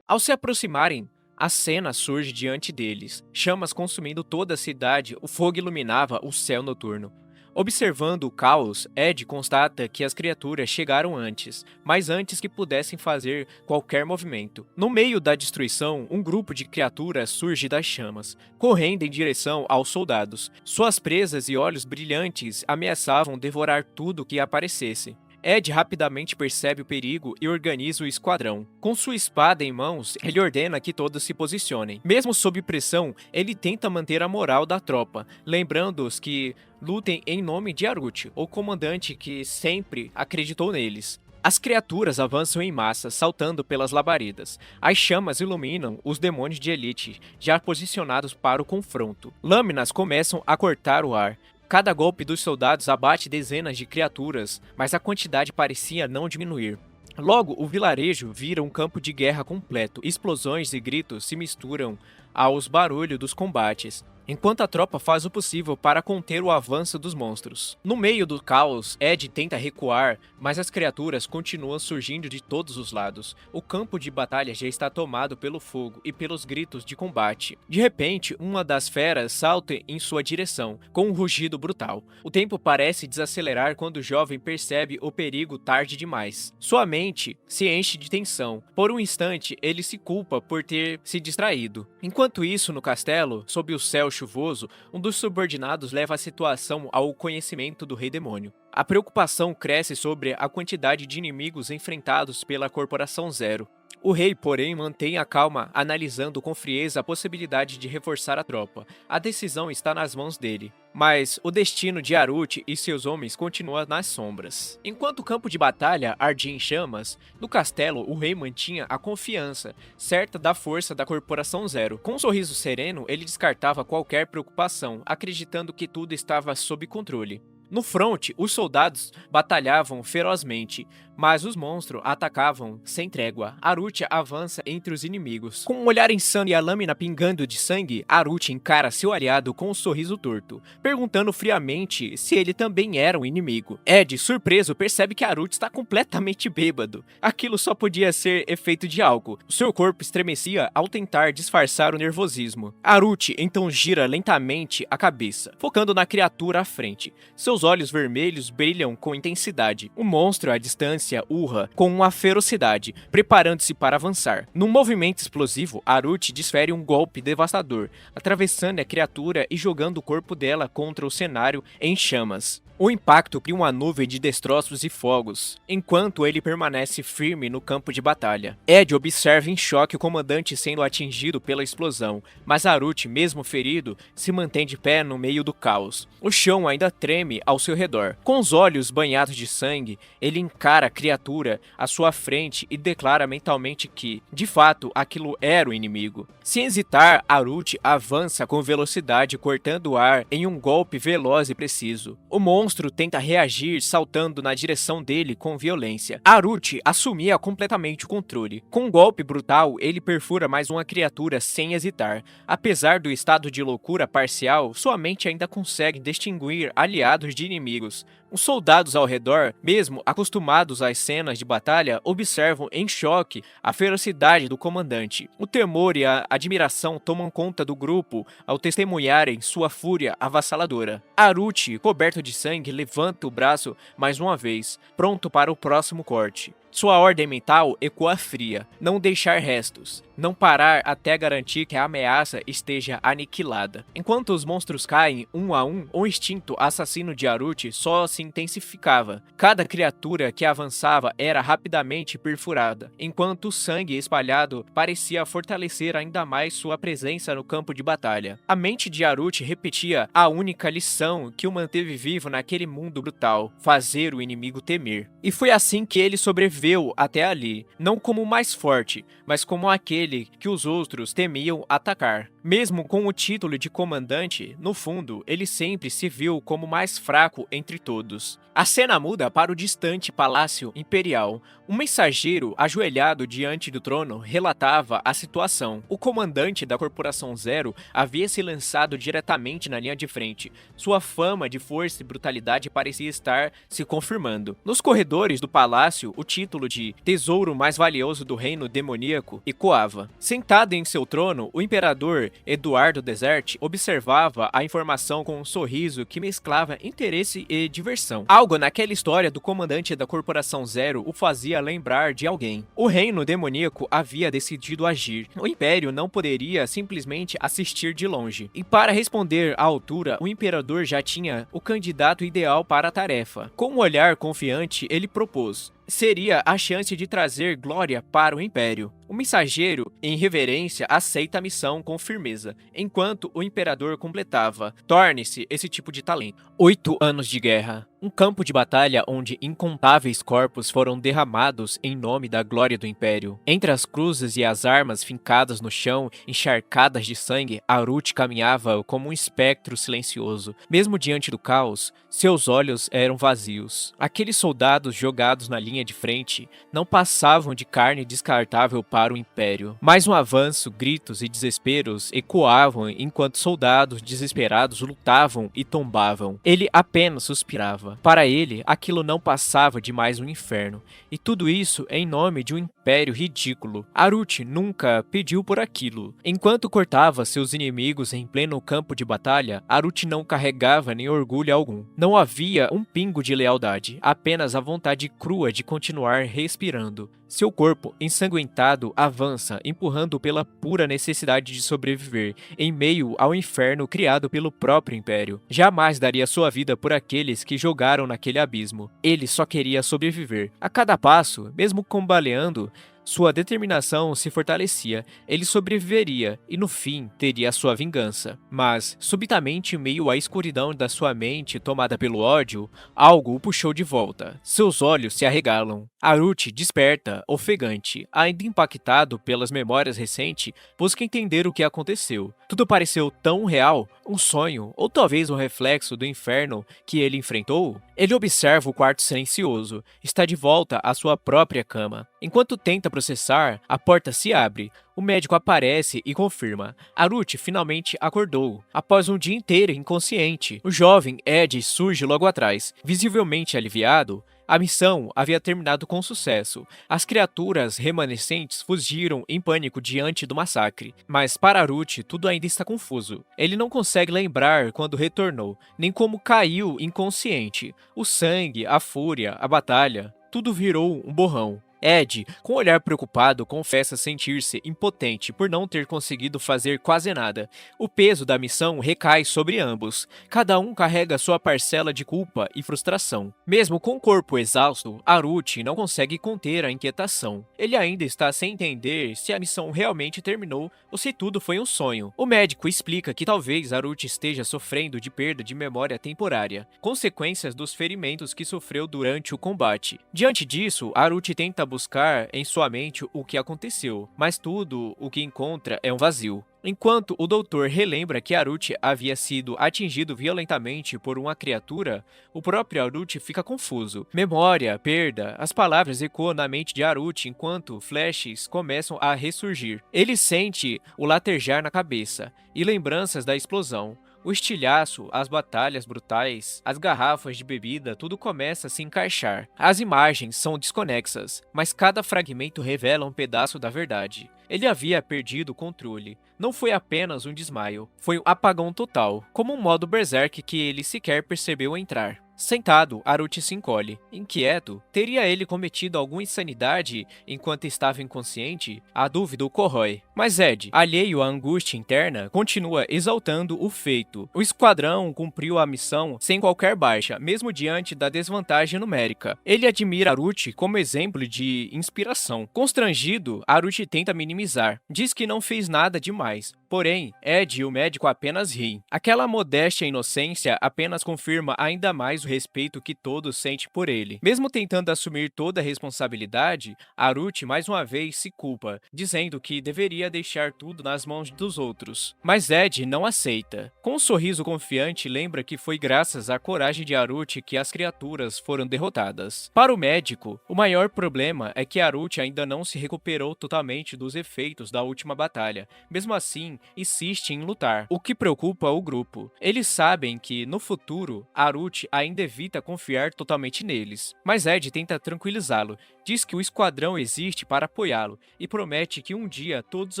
Ao se aproximarem, a cena surge diante deles, chamas consumindo toda a cidade, o fogo iluminava o céu noturno. Observando o caos, Ed constata que as criaturas chegaram antes, mas antes que pudessem fazer qualquer movimento. No meio da destruição, um grupo de criaturas surge das chamas, correndo em direção aos soldados. Suas presas e olhos brilhantes ameaçavam devorar tudo que aparecesse. Ed rapidamente percebe o perigo e organiza o esquadrão. Com sua espada em mãos, ele ordena que todos se posicionem. Mesmo sob pressão, ele tenta manter a moral da tropa, lembrando-os que lutem em nome de Haruchi, o comandante que sempre acreditou neles. As criaturas avançam em massa, saltando pelas labaredas. As chamas iluminam os demônios de elite, já posicionados para o confronto. Lâminas começam a cortar o ar. Cada golpe dos soldados abate dezenas de criaturas, mas a quantidade parecia não diminuir. Logo, o vilarejo vira um campo de guerra completo. Explosões e gritos se misturam aos barulhos dos combates, enquanto a tropa faz o possível para conter o avanço dos monstros. No meio do caos, Ed tenta recuar, mas as criaturas continuam surgindo de todos os lados. O campo de batalha já está tomado pelo fogo e pelos gritos de combate. De repente, uma das feras salta em sua direção, com um rugido brutal. O tempo parece desacelerar quando o jovem percebe o perigo tarde demais. Sua mente se enche de tensão. Por um instante, ele se culpa por ter se distraído. Enquanto isso, no castelo, sob o céu chuvoso, um dos subordinados leva a situação ao conhecimento do Rei Demônio. A preocupação cresce sobre a quantidade de inimigos enfrentados pela Corporação Zero. O rei, porém, mantém a calma, analisando com frieza a possibilidade de reforçar a tropa. A decisão está nas mãos dele, mas o destino de Haruchi e seus homens continua nas sombras. Enquanto o campo de batalha ardia em chamas, no castelo o rei mantinha a confiança, certa da força da Corporação Zero. Com um sorriso sereno, ele descartava qualquer preocupação, acreditando que tudo estava sob controle. No fronte, os soldados batalhavam ferozmente, mas os monstros atacavam sem trégua. Haruchi avança entre os inimigos. Com um olhar insano e a lâmina pingando de sangue, Haruchi encara seu aliado com um sorriso torto, perguntando friamente se ele também era um inimigo. Ed, surpreso, percebe que Haruchi está completamente bêbado. Aquilo só podia ser efeito de álcool. O seu corpo estremecia ao tentar disfarçar o nervosismo. Haruchi então gira lentamente a cabeça, focando na criatura à frente. Seus olhos vermelhos brilham com intensidade. O monstro à distância urra com uma ferocidade, preparando-se para avançar. Num movimento explosivo, Haruchi desfere um golpe devastador, atravessando a criatura e jogando o corpo dela contra o cenário em chamas. O impacto cria uma nuvem de destroços e fogos, enquanto ele permanece firme no campo de batalha. Ed observa em choque o comandante sendo atingido pela explosão, mas Haruchi, mesmo ferido, se mantém de pé no meio do caos. O chão ainda treme ao seu redor. Com os olhos banhados de sangue, ele encara a criatura à sua frente e declara mentalmente que, de fato, aquilo era o inimigo. Sem hesitar, Haruchi avança com velocidade, cortando o ar em um golpe veloz e preciso. O monstro monstro tenta reagir saltando na direção dele com violência. Aruchi assumia completamente o controle. Com um golpe brutal, ele perfura mais uma criatura sem hesitar. Apesar do estado de loucura parcial, sua mente ainda consegue distinguir aliados de inimigos. Os soldados ao redor, mesmo acostumados às cenas de batalha, observam em choque a ferocidade do comandante. O temor e a admiração tomam conta do grupo ao testemunharem sua fúria avassaladora. Aruchi, coberto de sangue, levanta o braço mais uma vez, pronto para o próximo corte. Sua ordem mental ecoa fria: não deixar restos, não parar até garantir que a ameaça esteja aniquilada. Enquanto os monstros caem um a um, o instinto assassino de Aruchi só se intensificava. Cada criatura que avançava era rapidamente perfurada, enquanto o sangue espalhado parecia fortalecer ainda mais sua presença no campo de batalha. A mente de Aruchi repetia a única lição que o manteve vivo naquele mundo brutal: fazer o inimigo temer. E foi assim que ele sobreviveu até ali, não como o mais forte, mas como aquele que os outros temiam atacar. Mesmo com o título de comandante, no fundo, ele sempre se viu como o mais fraco entre todos. A cena muda para o distante Palácio Imperial. Um mensageiro ajoelhado diante do trono relatava a situação. O comandante da Corporação Zero havia se lançado diretamente na linha de frente. Sua fama de força e brutalidade parecia estar se confirmando. Nos corredores do palácio, o título de Tesouro Mais Valioso do Reino Demoníaco ecoava. Sentado em seu trono, o imperador Eduardo Desert observava a informação com um sorriso que mesclava interesse e diversão. Algo naquela história do comandante da Corporação Zero o fazia lembrar de alguém. O reino demoníaco havia decidido agir. O Império não poderia simplesmente assistir de longe. E para responder à altura, o imperador já tinha o candidato ideal para a tarefa. Com um olhar confiante, ele propôs: seria a chance de trazer glória para o Império. O mensageiro, em reverência, aceita a missão com firmeza, enquanto o imperador completava: torne-se esse tipo de talento. 8 anos de guerra. Um campo de batalha onde incontáveis corpos foram derramados em nome da glória do Império. Entre as cruzes e as armas fincadas no chão, encharcadas de sangue, Aruchi caminhava como um espectro silencioso. Mesmo diante do caos, seus olhos eram vazios. Aqueles soldados jogados na linha de frente não passavam de carne descartável para o Império. Mais um avanço, gritos e desesperos ecoavam enquanto soldados desesperados lutavam e tombavam. Ele apenas suspirava. Para ele, aquilo não passava de mais um inferno. E tudo isso em nome de um império ridículo. Aruchi nunca pediu por aquilo. Enquanto cortava seus inimigos em pleno campo de batalha, Aruchi não carregava nem orgulho algum. Não havia um pingo de lealdade, apenas a vontade crua de continuar respirando. Seu corpo, ensanguentado, avança, empurrando pela pura necessidade de sobreviver, em meio ao inferno criado pelo próprio Império. Jamais daria sua vida por aqueles que jogaram naquele abismo. Ele só queria sobreviver. A cada passo, mesmo combaleando, sua determinação se fortalecia. Ele sobreviveria e, no fim, teria sua vingança. Mas, subitamente, em meio à escuridão da sua mente tomada pelo ódio, algo o puxou de volta. Seus olhos se arregalam. Aruchi desperta, ofegante, ainda impactado pelas memórias recentes, busca entender o que aconteceu. Tudo pareceu tão real, um sonho, ou talvez um reflexo do inferno que ele enfrentou? Ele observa o quarto silencioso, está de volta à sua própria cama. Enquanto tenta processar, a porta se abre. O médico aparece e confirma: Aruchi finalmente acordou, após um dia inteiro inconsciente. O jovem Ed surge logo atrás, visivelmente aliviado. A missão havia terminado com sucesso. As criaturas remanescentes fugiram em pânico diante do massacre. Mas para Aruchi, tudo ainda está confuso. Ele não consegue lembrar quando retornou, nem como caiu inconsciente. O sangue, a fúria, a batalha, tudo virou um borrão. Ed, com um olhar preocupado, confessa sentir-se impotente por não ter conseguido fazer quase nada. O peso da missão recai sobre ambos. Cada um carrega sua parcela de culpa e frustração. Mesmo com o corpo exausto, Aruchi não consegue conter a inquietação. Ele ainda está sem entender se a missão realmente terminou ou se tudo foi um sonho. O médico explica que talvez Aruchi esteja sofrendo de perda de memória temporária, consequências dos ferimentos que sofreu durante o combate. Diante disso, Aruchi tenta buscar em sua mente o que aconteceu, mas tudo o que encontra é um vazio. Enquanto o doutor relembra que Aruchi havia sido atingido violentamente por uma criatura, o próprio Aruchi fica confuso. Memória, perda, as palavras ecoam na mente de Aruchi enquanto flashes começam a ressurgir. Ele sente o latejar na cabeça e lembranças da explosão. O estilhaço, as batalhas brutais, as garrafas de bebida, tudo começa a se encaixar. As imagens são desconexas, mas cada fragmento revela um pedaço da verdade. Ele havia perdido o controle. Não foi apenas um desmaio, foi um apagão total, como um modo berserk que ele sequer percebeu entrar. Sentado, Aruchi se encolhe. Inquieto, teria ele cometido alguma insanidade enquanto estava inconsciente? A dúvida o corrói. Mas Ed, alheio à angústia interna, continua exaltando o feito. O esquadrão cumpriu a missão sem qualquer baixa, mesmo diante da desvantagem numérica. Ele admira Aruchi como exemplo de inspiração. Constrangido, Aruchi tenta minimizar. Diz que não fez nada demais. Porém, Ed e o médico apenas riem. Aquela modéstia e inocência apenas confirma ainda mais o respeito que todos sentem por ele. Mesmo tentando assumir toda a responsabilidade, Aruchi mais uma vez se culpa, dizendo que deveria deixar tudo nas mãos dos outros. Mas Ed não aceita. Com um sorriso confiante, lembra que foi graças à coragem de Aruchi que as criaturas foram derrotadas. Para o médico, o maior problema é que Aruchi ainda não se recuperou totalmente dos efeitos da última batalha. Mesmo assim, insiste em lutar, o que preocupa o grupo. Eles sabem que, no futuro, Aruchi ainda evita confiar totalmente neles. Mas Ed tenta tranquilizá-lo, diz que o esquadrão existe para apoiá-lo e promete que um dia todos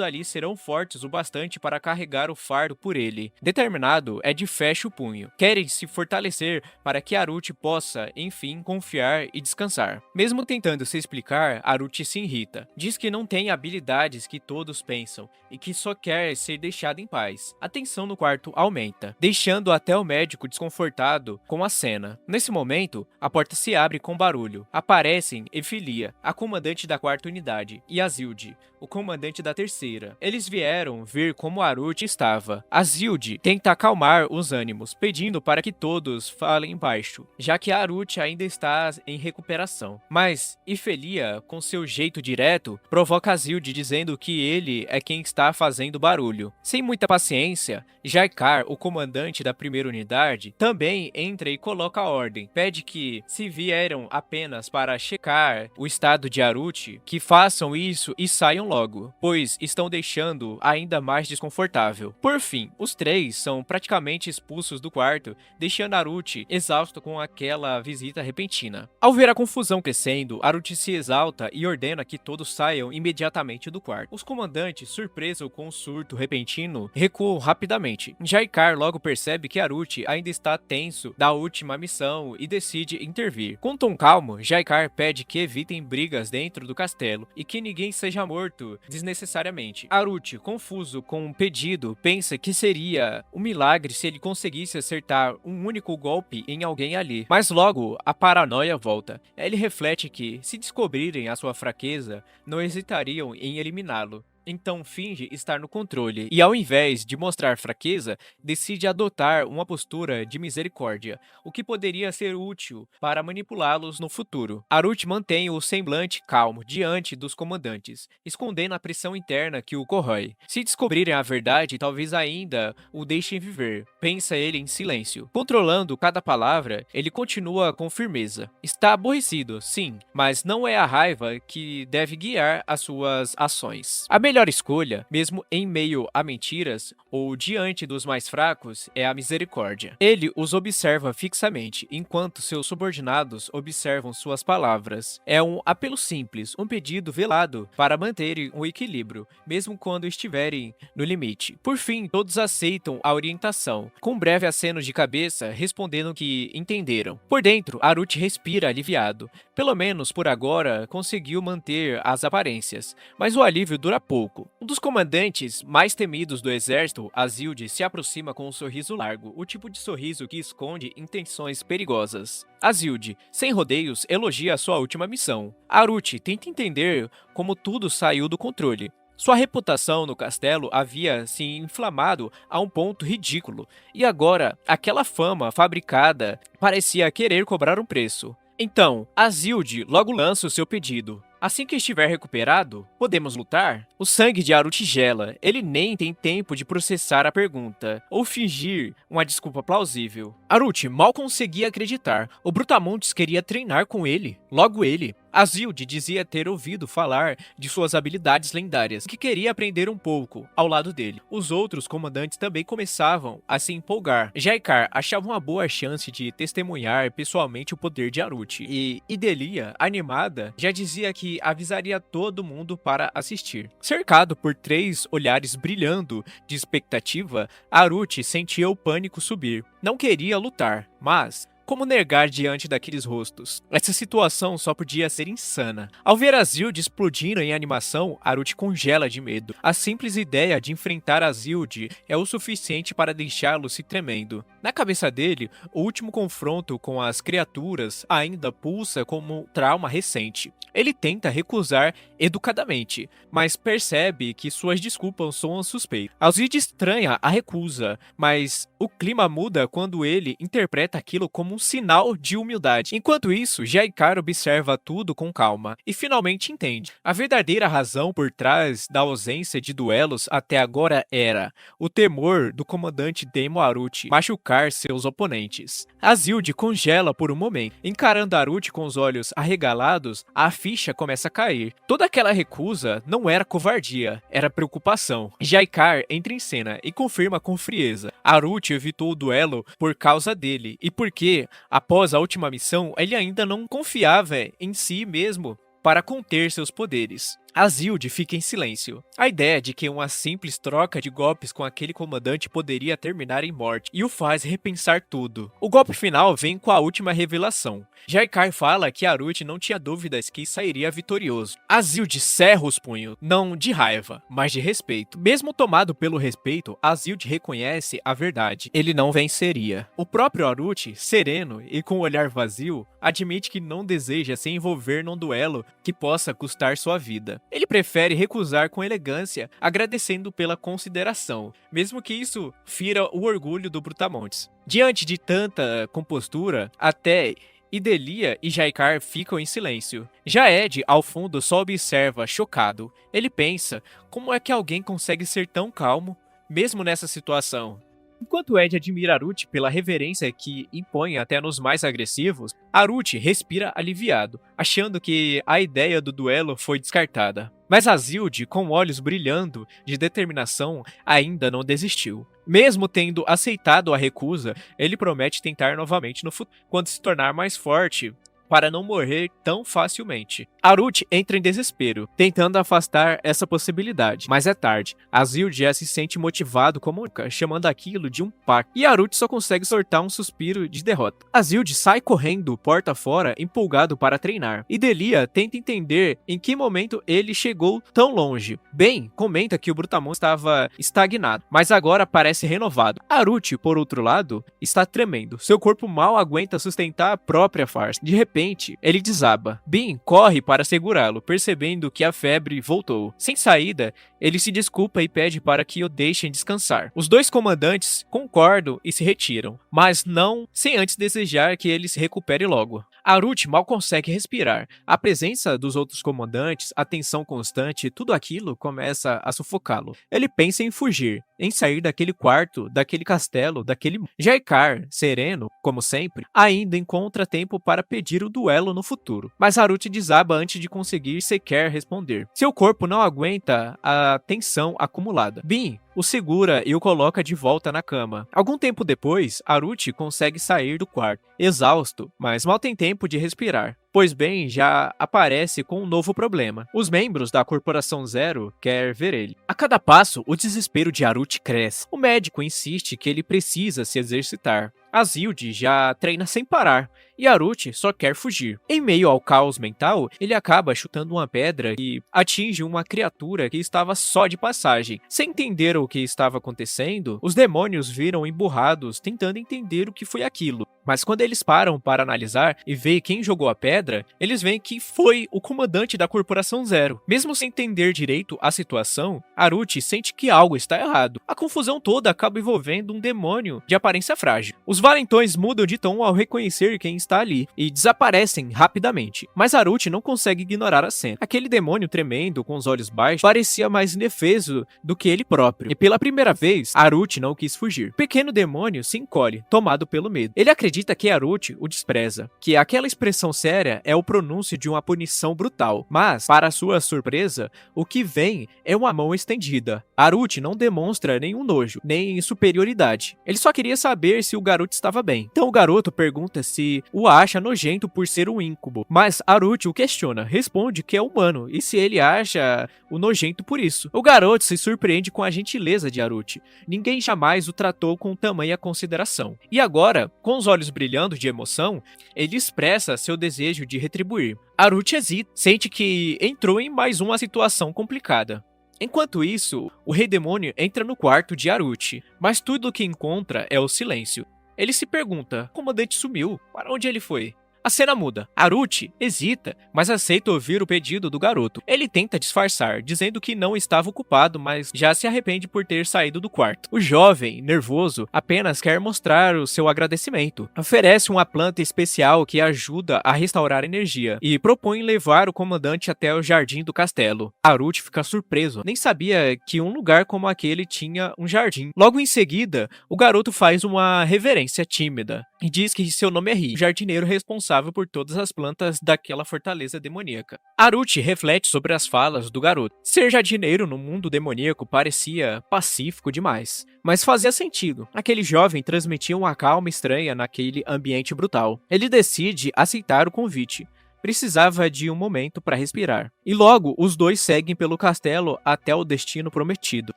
ali serão fortes o bastante para carregar o fardo por ele. Determinado, Ed fecha o punho. Querem se fortalecer para que Aruchi possa, enfim, confiar e descansar. Mesmo tentando se explicar, Aruchi se irrita. Diz que não tem habilidades que todos pensam e que só quer ser deixado em paz. A tensão no quarto aumenta, deixando até o médico desconfortado com a cena. Nesse momento, a porta se abre com barulho. Aparecem Efilia, a comandante da 4ª unidade, e Azilde, o comandante da 3ª. Eles vieram ver como Aruchi estava. Azilde tenta acalmar os ânimos, pedindo para que todos falem baixo, já que Aruchi ainda está em recuperação. Mas Efilia, com seu jeito direto, provoca Azilde dizendo que ele é quem está fazendo barulho. Sem muita paciência, Jaikar, o comandante da 1ª unidade, também entra e coloca a ordem. Pede que, se vieram apenas para checar o estado de Aruchi, que façam isso e saiam logo, pois estão deixando ainda mais desconfortável. Por fim, os três são praticamente expulsos do quarto, deixando Aruchi exausto com aquela visita repentina. Ao ver a confusão crescendo, Aruchi se exalta e ordena que todos saiam imediatamente do quarto. Os comandantes, surpresos com o surto repentino, recuam rapidamente. Jaikar logo percebe que Aruchi ainda está tenso da última missão e decide intervir. Com tom calmo, Jaikar pede que evitem brigas dentro do castelo e que ninguém seja morto desnecessariamente. Aruchi, confuso com o pedido, pensa que seria um milagre se ele conseguisse acertar um único golpe em alguém ali. Mas logo, a paranoia volta. Ele reflete que, se descobrirem a sua fraqueza, não hesitariam em eliminá-lo. Então finge estar no controle e, ao invés de mostrar fraqueza, decide adotar uma postura de misericórdia, o que poderia ser útil para manipulá-los no futuro. Aruchi mantém o semblante calmo diante dos comandantes, escondendo a pressão interna que o corrói. Se descobrirem a verdade, talvez ainda o deixem viver, pensa ele em silêncio. Controlando cada palavra, ele continua com firmeza. Está aborrecido, sim, mas não é a raiva que deve guiar as suas ações. A melhor escolha, mesmo em meio a mentiras ou diante dos mais fracos, é a misericórdia. Ele os observa fixamente, enquanto seus subordinados observam suas palavras. É um apelo simples, um pedido velado para manterem o equilíbrio, mesmo quando estiverem no limite. Por fim, todos aceitam a orientação, com um breve aceno de cabeça, respondendo que entenderam. Por dentro, Aruchi respira aliviado. Pelo menos por agora, conseguiu manter as aparências, mas o alívio dura pouco. Um dos comandantes mais temidos do exército, Azilde, se aproxima com um sorriso largo, o tipo de sorriso que esconde intenções perigosas. Azilde, sem rodeios, elogia a sua última missão. Aruchi tenta entender como tudo saiu do controle. Sua reputação no castelo havia se inflamado a um ponto ridículo, e agora aquela fama fabricada parecia querer cobrar um preço. Então, Azilde logo lança o seu pedido. Assim que estiver recuperado, podemos lutar? O sangue de Haruchi gela. Ele nem tem tempo de processar a pergunta, ou fingir uma desculpa plausível. Haruchi mal conseguia acreditar. O Brutamontes queria treinar com ele. Logo ele. Azilde dizia ter ouvido falar de suas habilidades lendárias, que queria aprender um pouco ao lado dele. Os outros comandantes também começavam a se empolgar. Jaikar achava uma boa chance de testemunhar pessoalmente o poder de Haruchi, e Idelia, animada, já dizia que avisaria todo mundo para assistir. Cercado por 3 olhares brilhando de expectativa, Haruchi sentia o pânico subir. Não queria lutar, mas como negar diante daqueles rostos? Essa situação só podia ser insana. Ao ver a Zilde explodindo em animação, Haruchi congela de medo. A simples ideia de enfrentar a Zilde é o suficiente para deixá-lo se tremendo. Na cabeça dele, o último confronto com as criaturas ainda pulsa como um trauma recente. Ele tenta recusar educadamente, mas percebe que suas desculpas soam suspeitas. Azilde estranha a recusa, mas o clima muda quando ele interpreta aquilo como um sinal de humildade. Enquanto isso, Jaikar observa tudo com calma e finalmente entende. A verdadeira razão por trás da ausência de duelos até agora era o temor do comandante Demo Haruchi machucar seus oponentes. Azilde congela por um momento. Encarando Haruchi com os olhos arregalados, a ficha começa a cair. Toda aquela recusa não era covardia, era preocupação. Jaikar entra em cena e confirma com frieza. Haruchi evitou o duelo por causa dele e porque, após a última missão, ele ainda não confiava em si mesmo para conter seus poderes. Azilde fica em silêncio. A ideia de que uma simples troca de golpes com aquele comandante poderia terminar em morte e o faz repensar tudo. O golpe final vem com a última revelação. Jaikar fala que Haruchi não tinha dúvidas que sairia vitorioso. Azilde cerra os punhos, não de raiva, mas de respeito. Mesmo tomado pelo respeito, Azilde reconhece a verdade. Ele não venceria. O próprio Haruchi, sereno e com o olhar vazio, admite que não deseja se envolver num duelo que possa custar sua vida. Ele prefere recusar com elegância, agradecendo pela consideração, mesmo que isso fira o orgulho do Brutamontes. Diante de tanta compostura, até Idelia e Jaikar ficam em silêncio. Já Ed, ao fundo, só observa, chocado. Ele pensa, como é que alguém consegue ser tão calmo, mesmo nessa situação? Enquanto Ed admira Haruchi pela reverência que impõe até nos mais agressivos, Haruchi respira aliviado, achando que a ideia do duelo foi descartada. Mas Azilde, com olhos brilhando de determinação, ainda não desistiu. Mesmo tendo aceitado a recusa, ele promete tentar novamente no futuro, quando se tornar mais forte, para não morrer tão facilmente. Haruchi entra em desespero, tentando afastar essa possibilidade, mas é tarde. Azilde já se sente motivado como nunca, chamando aquilo de um pacto, e Haruchi só consegue soltar um suspiro de derrota. Azilde sai correndo porta fora, empolgado para treinar. Idelia tenta entender em que momento ele chegou tão longe. Ben comenta que o Brutamontes estava estagnado, mas agora parece renovado. Haruchi, por outro lado, está tremendo. Seu corpo mal aguenta sustentar a própria farsa. De repente, ele desaba. Ben corre para segurá-lo, percebendo que a febre voltou. Sem saída, ele se desculpa e pede para que o deixem descansar. Os dois comandantes concordam e se retiram, mas não sem antes desejar que ele se recupere logo. Haruchi mal consegue respirar. A presença dos outros comandantes, a tensão constante, tudo aquilo começa a sufocá-lo. Ele pensa em fugir, em sair daquele quarto, daquele castelo, daquele... Jaikar, sereno, como sempre, ainda encontra tempo para pedir o duelo no futuro. Mas Haruchi desaba antes de conseguir sequer responder. Seu corpo não aguenta a tensão acumulada. Bin o segura e o coloca de volta na cama. Algum tempo depois, Haruchi consegue sair do quarto, exausto, mas mal tem tempo de respirar, pois Ben já aparece com um novo problema. Os membros da Corporação Zero querem ver ele. A cada passo, o desespero de Haruchi cresce. O médico insiste que ele precisa se exercitar. Azilde já treina sem parar, e Haruchi só quer fugir. Em meio ao caos mental, ele acaba chutando uma pedra e atinge uma criatura que estava só de passagem. Sem entender o que estava acontecendo, os demônios viram emburrados tentando entender o que foi aquilo. Mas quando eles param para analisar e ver quem jogou a pedra, eles veem que foi o comandante da Corporação Zero. Mesmo sem entender direito a situação, Haruchi sente que algo está errado. A confusão toda acaba envolvendo um demônio de aparência frágil. Os valentões mudam de tom ao reconhecer quem está ali e desaparecem rapidamente. Mas Haruchi não consegue ignorar a cena. Aquele demônio tremendo, com os olhos baixos, parecia mais indefeso do que ele próprio. E pela primeira vez, Haruchi não quis fugir. O pequeno demônio se encolhe, tomado pelo medo. Ele acredita que Haruchi o despreza, que aquela expressão séria é o pronúncio de uma punição brutal. Mas, para sua surpresa, o que vem é uma mão estendida. Haruchi não demonstra nenhum nojo, nem superioridade. Ele só queria saber se o garoto estava bem. Então o garoto pergunta se o acha nojento por ser um íncubo. Mas Haruchi o questiona, responde que é humano, e se ele acha o nojento por isso. O garoto se surpreende com a gentileza de Haruchi. Ninguém jamais o tratou com tamanha consideração. E agora, com os olhos brilhando de emoção, ele expressa seu desejo de retribuir. Haruchi hesita, sente que entrou em mais uma situação complicada. Enquanto isso, o Rei Demônio entra no quarto de Haruchi, mas tudo o que encontra é o silêncio. Ele se pergunta, o comandante sumiu, para onde ele foi? A cena muda. Haruchi hesita, mas aceita ouvir o pedido do garoto. Ele tenta disfarçar, dizendo que não estava ocupado, mas já se arrepende por ter saído do quarto. O jovem, nervoso, apenas quer mostrar o seu agradecimento. Oferece uma planta especial que ajuda a restaurar energia e propõe levar o comandante até o jardim do castelo. Haruchi fica surpreso, nem sabia que um lugar como aquele tinha um jardim. Logo em seguida, o garoto faz uma reverência tímida e diz que seu nome é Ri, o jardineiro responsável por todas as plantas daquela fortaleza demoníaca. Haruchi reflete sobre as falas do garoto. Ser jardineiro no mundo demoníaco parecia pacífico demais, mas fazia sentido. Aquele jovem transmitia uma calma estranha naquele ambiente brutal. Ele decide aceitar o convite. Precisava de um momento para respirar. E logo, os dois seguem pelo castelo até o destino prometido.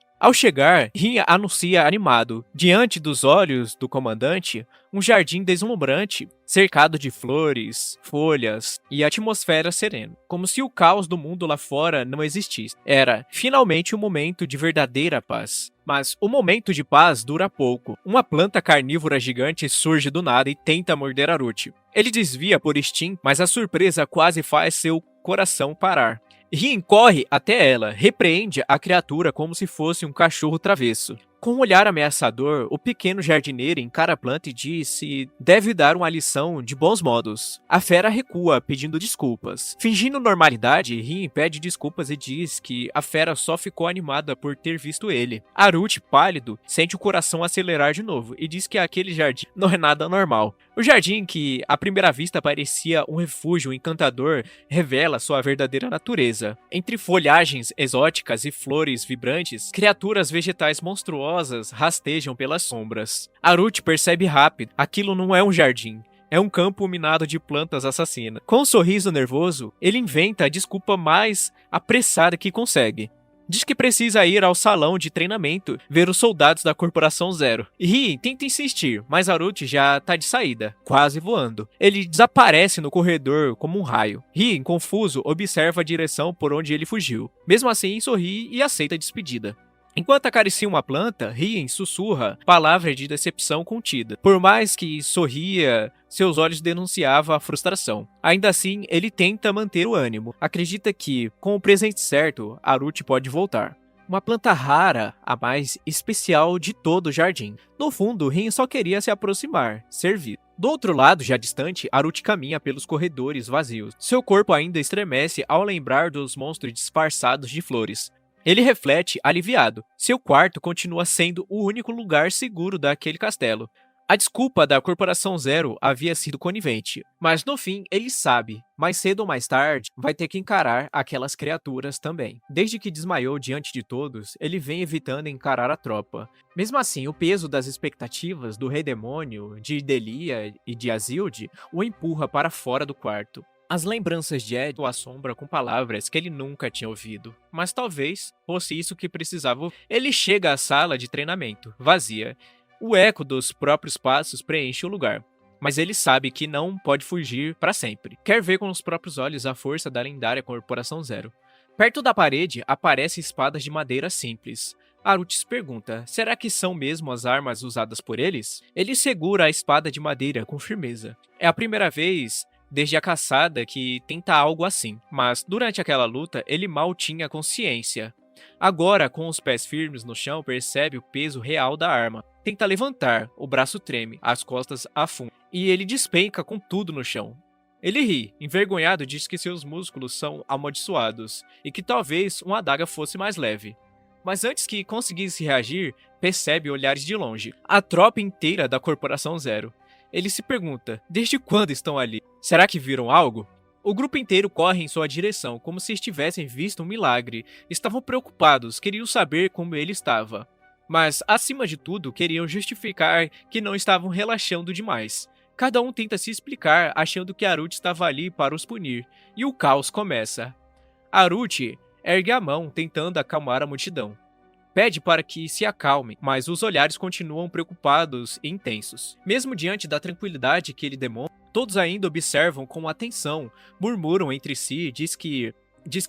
Ao chegar, Rin anuncia animado. Diante dos olhos do comandante, um jardim deslumbrante, cercado de flores, folhas e atmosfera serena, como se o caos do mundo lá fora não existisse. Era, finalmente, um momento de verdadeira paz. Mas o momento de paz dura pouco. Uma planta carnívora gigante surge do nada e tenta morder Haruchi. Ele desvia por instinto, mas a surpresa quase faz seu coração parar. Rin corre até ela, repreende a criatura como se fosse um cachorro travesso. Com um olhar ameaçador, o pequeno jardineiro encara a planta e diz se deve dar uma lição de bons modos. A fera recua, pedindo desculpas. Fingindo normalidade, Rin pede desculpas e diz que a fera só ficou animada por ter visto ele. Haruchi, pálido, sente o coração acelerar de novo e diz que aquele jardim não é nada normal. O jardim, que à primeira vista parecia um refúgio encantador, revela sua verdadeira natureza. Entre folhagens exóticas e flores vibrantes, criaturas vegetais monstruosas rastejam pelas sombras. Haruchi percebe rápido, aquilo não é um jardim. É um campo minado de plantas assassinas. Com um sorriso nervoso, ele inventa a desculpa mais apressada que consegue. Diz que precisa ir ao salão de treinamento ver os soldados da Corporação Zero. Rin tenta insistir, mas Haruchi já tá de saída, quase voando. Ele desaparece no corredor como um raio. Rin, confuso, observa a direção por onde ele fugiu. Mesmo assim, sorri e aceita a despedida. Enquanto acaricia uma planta, Rin sussurra palavras de decepção contida. Por mais que sorria, seus olhos denunciavam a frustração. Ainda assim, ele tenta manter o ânimo. Acredita que, com o presente certo, Haruchi pode voltar. Uma planta rara, a mais especial de todo o jardim. No fundo, Rin só queria se aproximar, servir. Do outro lado, já distante, Haruchi caminha pelos corredores vazios. Seu corpo ainda estremece ao lembrar dos monstros disfarçados de flores. Ele reflete aliviado. Seu quarto continua sendo o único lugar seguro daquele castelo. A desculpa da Corporação Zero havia sido conivente, mas no fim ele sabe, mais cedo ou mais tarde, vai ter que encarar aquelas criaturas também. Desde que desmaiou diante de todos, ele vem evitando encarar a tropa. Mesmo assim, o peso das expectativas do Rei Demônio, de Delia e de Azilde o empurra para fora do quarto. As lembranças de Ed o assombram com palavras que ele nunca tinha ouvido, mas talvez fosse isso que precisava. Ele chega à sala de treinamento, vazia. O eco dos próprios passos preenche o lugar, mas ele sabe que não pode fugir para sempre. Quer ver com os próprios olhos a força da lendária Corporação Zero. Perto da parede aparecem espadas de madeira simples. Aruti se pergunta, será que são mesmo as armas usadas por eles? Ele segura a espada de madeira com firmeza. É a primeira vez desde a caçada que tenta algo assim, mas durante aquela luta ele mal tinha consciência. Agora, com os pés firmes no chão, percebe o peso real da arma. Tenta levantar, o braço treme, as costas afundam, e ele despenca com tudo no chão. Ele ri, envergonhado, diz que seus músculos são amaldiçoados, e que talvez uma adaga fosse mais leve. Mas antes que conseguisse reagir, percebe olhares de longe, a tropa inteira da Corporação Zero. Ele se pergunta, desde quando estão ali? Será que viram algo? O grupo inteiro corre em sua direção, como se estivessem visto um milagre. Estavam preocupados, queriam saber como ele estava. Mas, acima de tudo, queriam justificar que não estavam relaxando demais. Cada um tenta se explicar, achando que Aruti estava ali para os punir, e o caos começa. Aruti ergue a mão, tentando acalmar a multidão. Pede para que se acalmem, mas os olhares continuam preocupados e intensos. Mesmo diante da tranquilidade que ele demonstra, todos ainda observam com atenção, murmuram entre si, diz que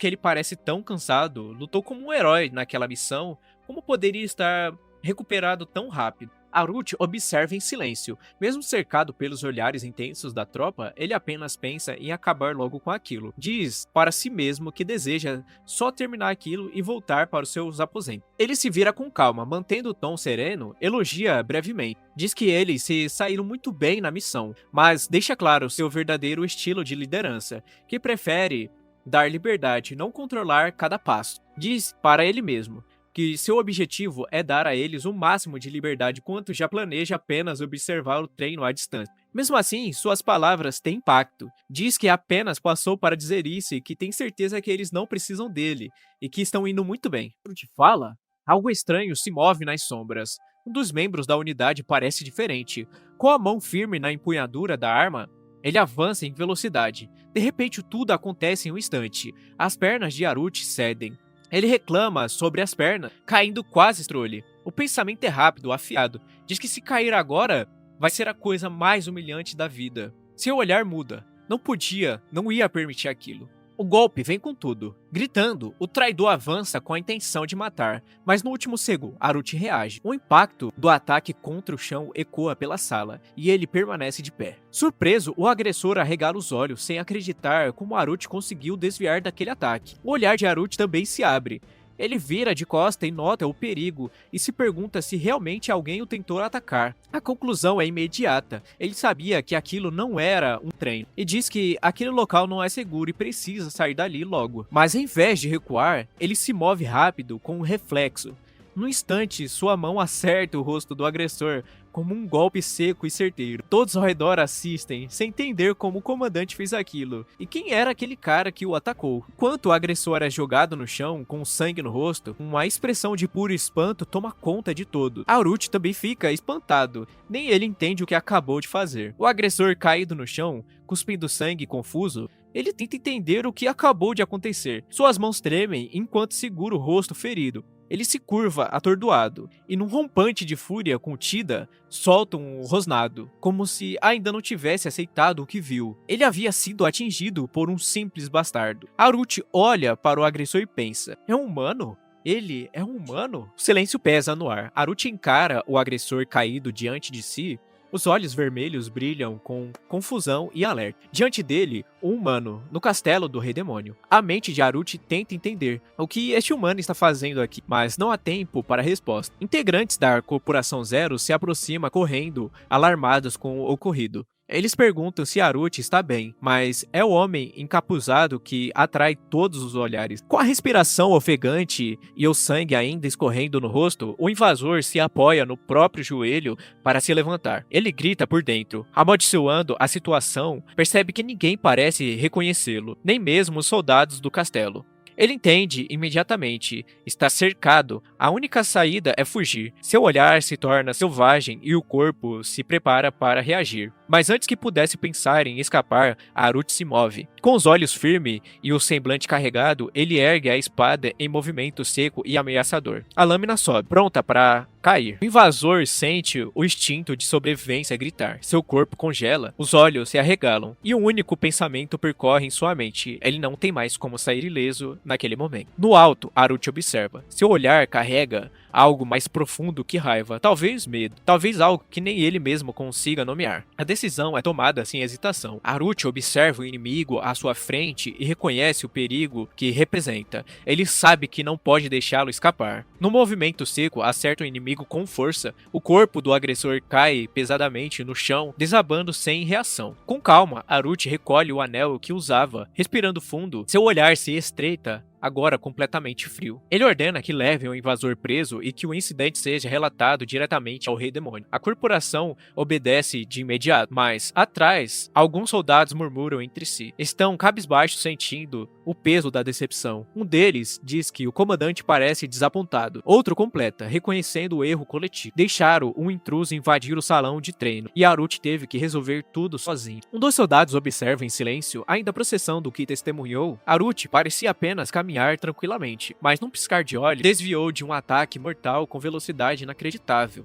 ele parece tão cansado, lutou como um herói naquela missão, como poderia estar recuperado tão rápido? Aruti observa em silêncio. Mesmo cercado pelos olhares intensos da tropa, ele apenas pensa em acabar logo com aquilo. Diz para si mesmo que deseja só terminar aquilo e voltar para os seus aposentos. Ele se vira com calma, mantendo o tom sereno, elogia brevemente. Diz que eles se saíram muito bem na missão, mas deixa claro seu verdadeiro estilo de liderança, que prefere dar liberdade, não controlar cada passo. Diz para ele mesmo que seu objetivo é dar a eles o máximo de liberdade enquanto já planeja apenas observar o treino à distância. Mesmo assim, suas palavras têm impacto. Diz que apenas passou para dizer isso e que tem certeza que eles não precisam dele e que estão indo muito bem. Quando te fala, algo estranho se move nas sombras. Um dos membros da unidade parece diferente. Com a mão firme na empunhadura da arma, ele avança em velocidade. De repente, tudo acontece em um instante. As pernas de Aruti cedem. Ele reclama sobre as pernas, caindo quase estrole. O pensamento é rápido, afiado. Diz que se cair agora, vai ser a coisa mais humilhante da vida. Seu olhar muda. Não ia permitir aquilo. O golpe vem com tudo. Gritando, o traidor avança com a intenção de matar, mas no último segundo, Aruti reage. O impacto do ataque contra o chão ecoa pela sala, e ele permanece de pé. Surpreso, o agressor arregala os olhos, sem acreditar como Aruti conseguiu desviar daquele ataque. O olhar de Aruti também se abre. Ele vira de costa e nota o perigo e se pergunta se realmente alguém o tentou atacar. A conclusão é imediata. Ele sabia que aquilo não era um treino e diz que aquele local não é seguro e precisa sair dali logo. Mas em vez de recuar, ele se move rápido com um reflexo. No instante, sua mão acerta o rosto do agressor, como um golpe seco e certeiro. Todos ao redor assistem, sem entender como o comandante fez aquilo, e quem era aquele cara que o atacou. Enquanto o agressor é jogado no chão, com sangue no rosto, uma expressão de puro espanto toma conta de todo. Aruti também fica espantado, nem ele entende o que acabou de fazer. O agressor caído no chão, cuspindo sangue confuso, ele tenta entender o que acabou de acontecer. Suas mãos tremem enquanto segura o rosto ferido. Ele se curva, atordoado, e num rompante de fúria contida, solta um rosnado, como se ainda não tivesse aceitado o que viu. Ele havia sido atingido por um simples bastardo. Aruti olha para o agressor e pensa, é um humano? Ele é um humano? O silêncio pesa no ar. Aruti encara o agressor caído diante de si. Os olhos vermelhos brilham com confusão e alerta. Diante dele, um humano, no castelo do Rei Demônio. A mente de Aruti tenta entender o que este humano está fazendo aqui, mas não há tempo para a resposta. Integrantes da Corporação Zero se aproximam correndo, alarmados com o ocorrido. Eles perguntam se Aruti está bem, mas é o homem encapuzado que atrai todos os olhares. Com a respiração ofegante e o sangue ainda escorrendo no rosto, o invasor se apoia no próprio joelho para se levantar. Ele grita por dentro, amaldiçoando a situação, percebe que ninguém parece reconhecê-lo, nem mesmo os soldados do castelo. Ele entende imediatamente, está cercado, a única saída é fugir. Seu olhar se torna selvagem e o corpo se prepara para reagir. Mas antes que pudesse pensar em escapar, Aruti se move. Com os olhos firmes e o semblante carregado, ele ergue a espada em movimento seco e ameaçador. A lâmina sobe, pronta para cair. O invasor sente o instinto de sobrevivência gritar. Seu corpo congela, os olhos se arregalam e um único pensamento percorre em sua mente. Ele não tem mais como sair ileso naquele momento. No alto, Aruti observa. Seu olhar carrega algo mais profundo que raiva, talvez medo, talvez algo que nem ele mesmo consiga nomear. A decisão é tomada sem hesitação. Haruchi observa o inimigo à sua frente e reconhece o perigo que representa. Ele sabe que não pode deixá-lo escapar. No movimento seco, acerta o inimigo com força. O corpo do agressor cai pesadamente no chão, desabando sem reação. Com calma, Haruchi recolhe o anel que usava. Respirando fundo, seu olhar se estreita, agora completamente frio. Ele ordena que levem o invasor preso e que o incidente seja relatado diretamente ao Rei Demônio. A corporação obedece de imediato, mas, atrás, alguns soldados murmuram entre si. Estão cabisbaixos sentindo o peso da decepção. Um deles diz que o comandante parece desapontado. Outro completa, reconhecendo o erro coletivo. Deixaram um intruso invadir o salão de treino, e Haruchi teve que resolver tudo sozinho. Um dos soldados observa em silêncio, ainda processando o que testemunhou. Haruchi parecia apenas caminhar tranquilamente, mas num piscar de olhos, desviou de um ataque mortal com velocidade inacreditável.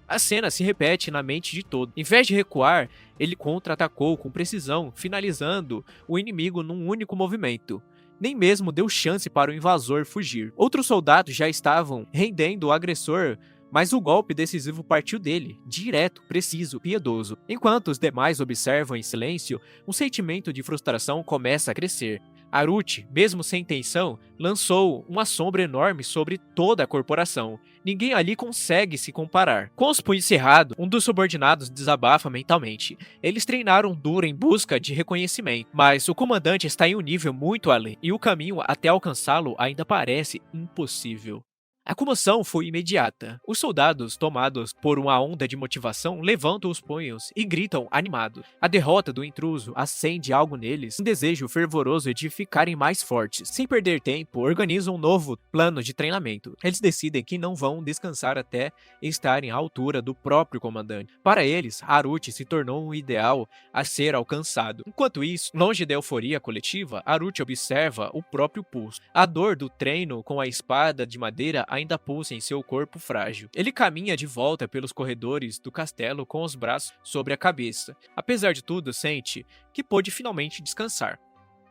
A cena se repete na mente de todos. Em vez de recuar, ele contra-atacou com precisão, finalizando o inimigo num único movimento. Nem mesmo deu chance para o invasor fugir. Outros soldados já estavam rendendo o agressor, mas o golpe decisivo partiu dele, direto, preciso, piedoso. Enquanto os demais observam em silêncio, um sentimento de frustração começa a crescer. Haruchi, mesmo sem intenção, lançou uma sombra enorme sobre toda a corporação. Ninguém ali consegue se comparar. Com os punhos cerrados, um dos subordinados desabafa mentalmente. Eles treinaram duro em busca de reconhecimento, mas o comandante está em um nível muito além, e o caminho até alcançá-lo ainda parece impossível. A comoção foi imediata. Os soldados, tomados por uma onda de motivação, levantam os punhos e gritam animados. A derrota do intruso acende algo neles, um desejo fervoroso de ficarem mais fortes. Sem perder tempo, organizam um novo plano de treinamento. Eles decidem que não vão descansar até estarem à altura do próprio comandante. Para eles, Haruchi se tornou um ideal a ser alcançado. Enquanto isso, longe da euforia coletiva, Haruchi observa o próprio pulso. A dor do treino com a espada de madeira ainda pulsa em seu corpo frágil. Ele caminha de volta pelos corredores do castelo com os braços sobre a cabeça. Apesar de tudo, sente que pôde finalmente descansar.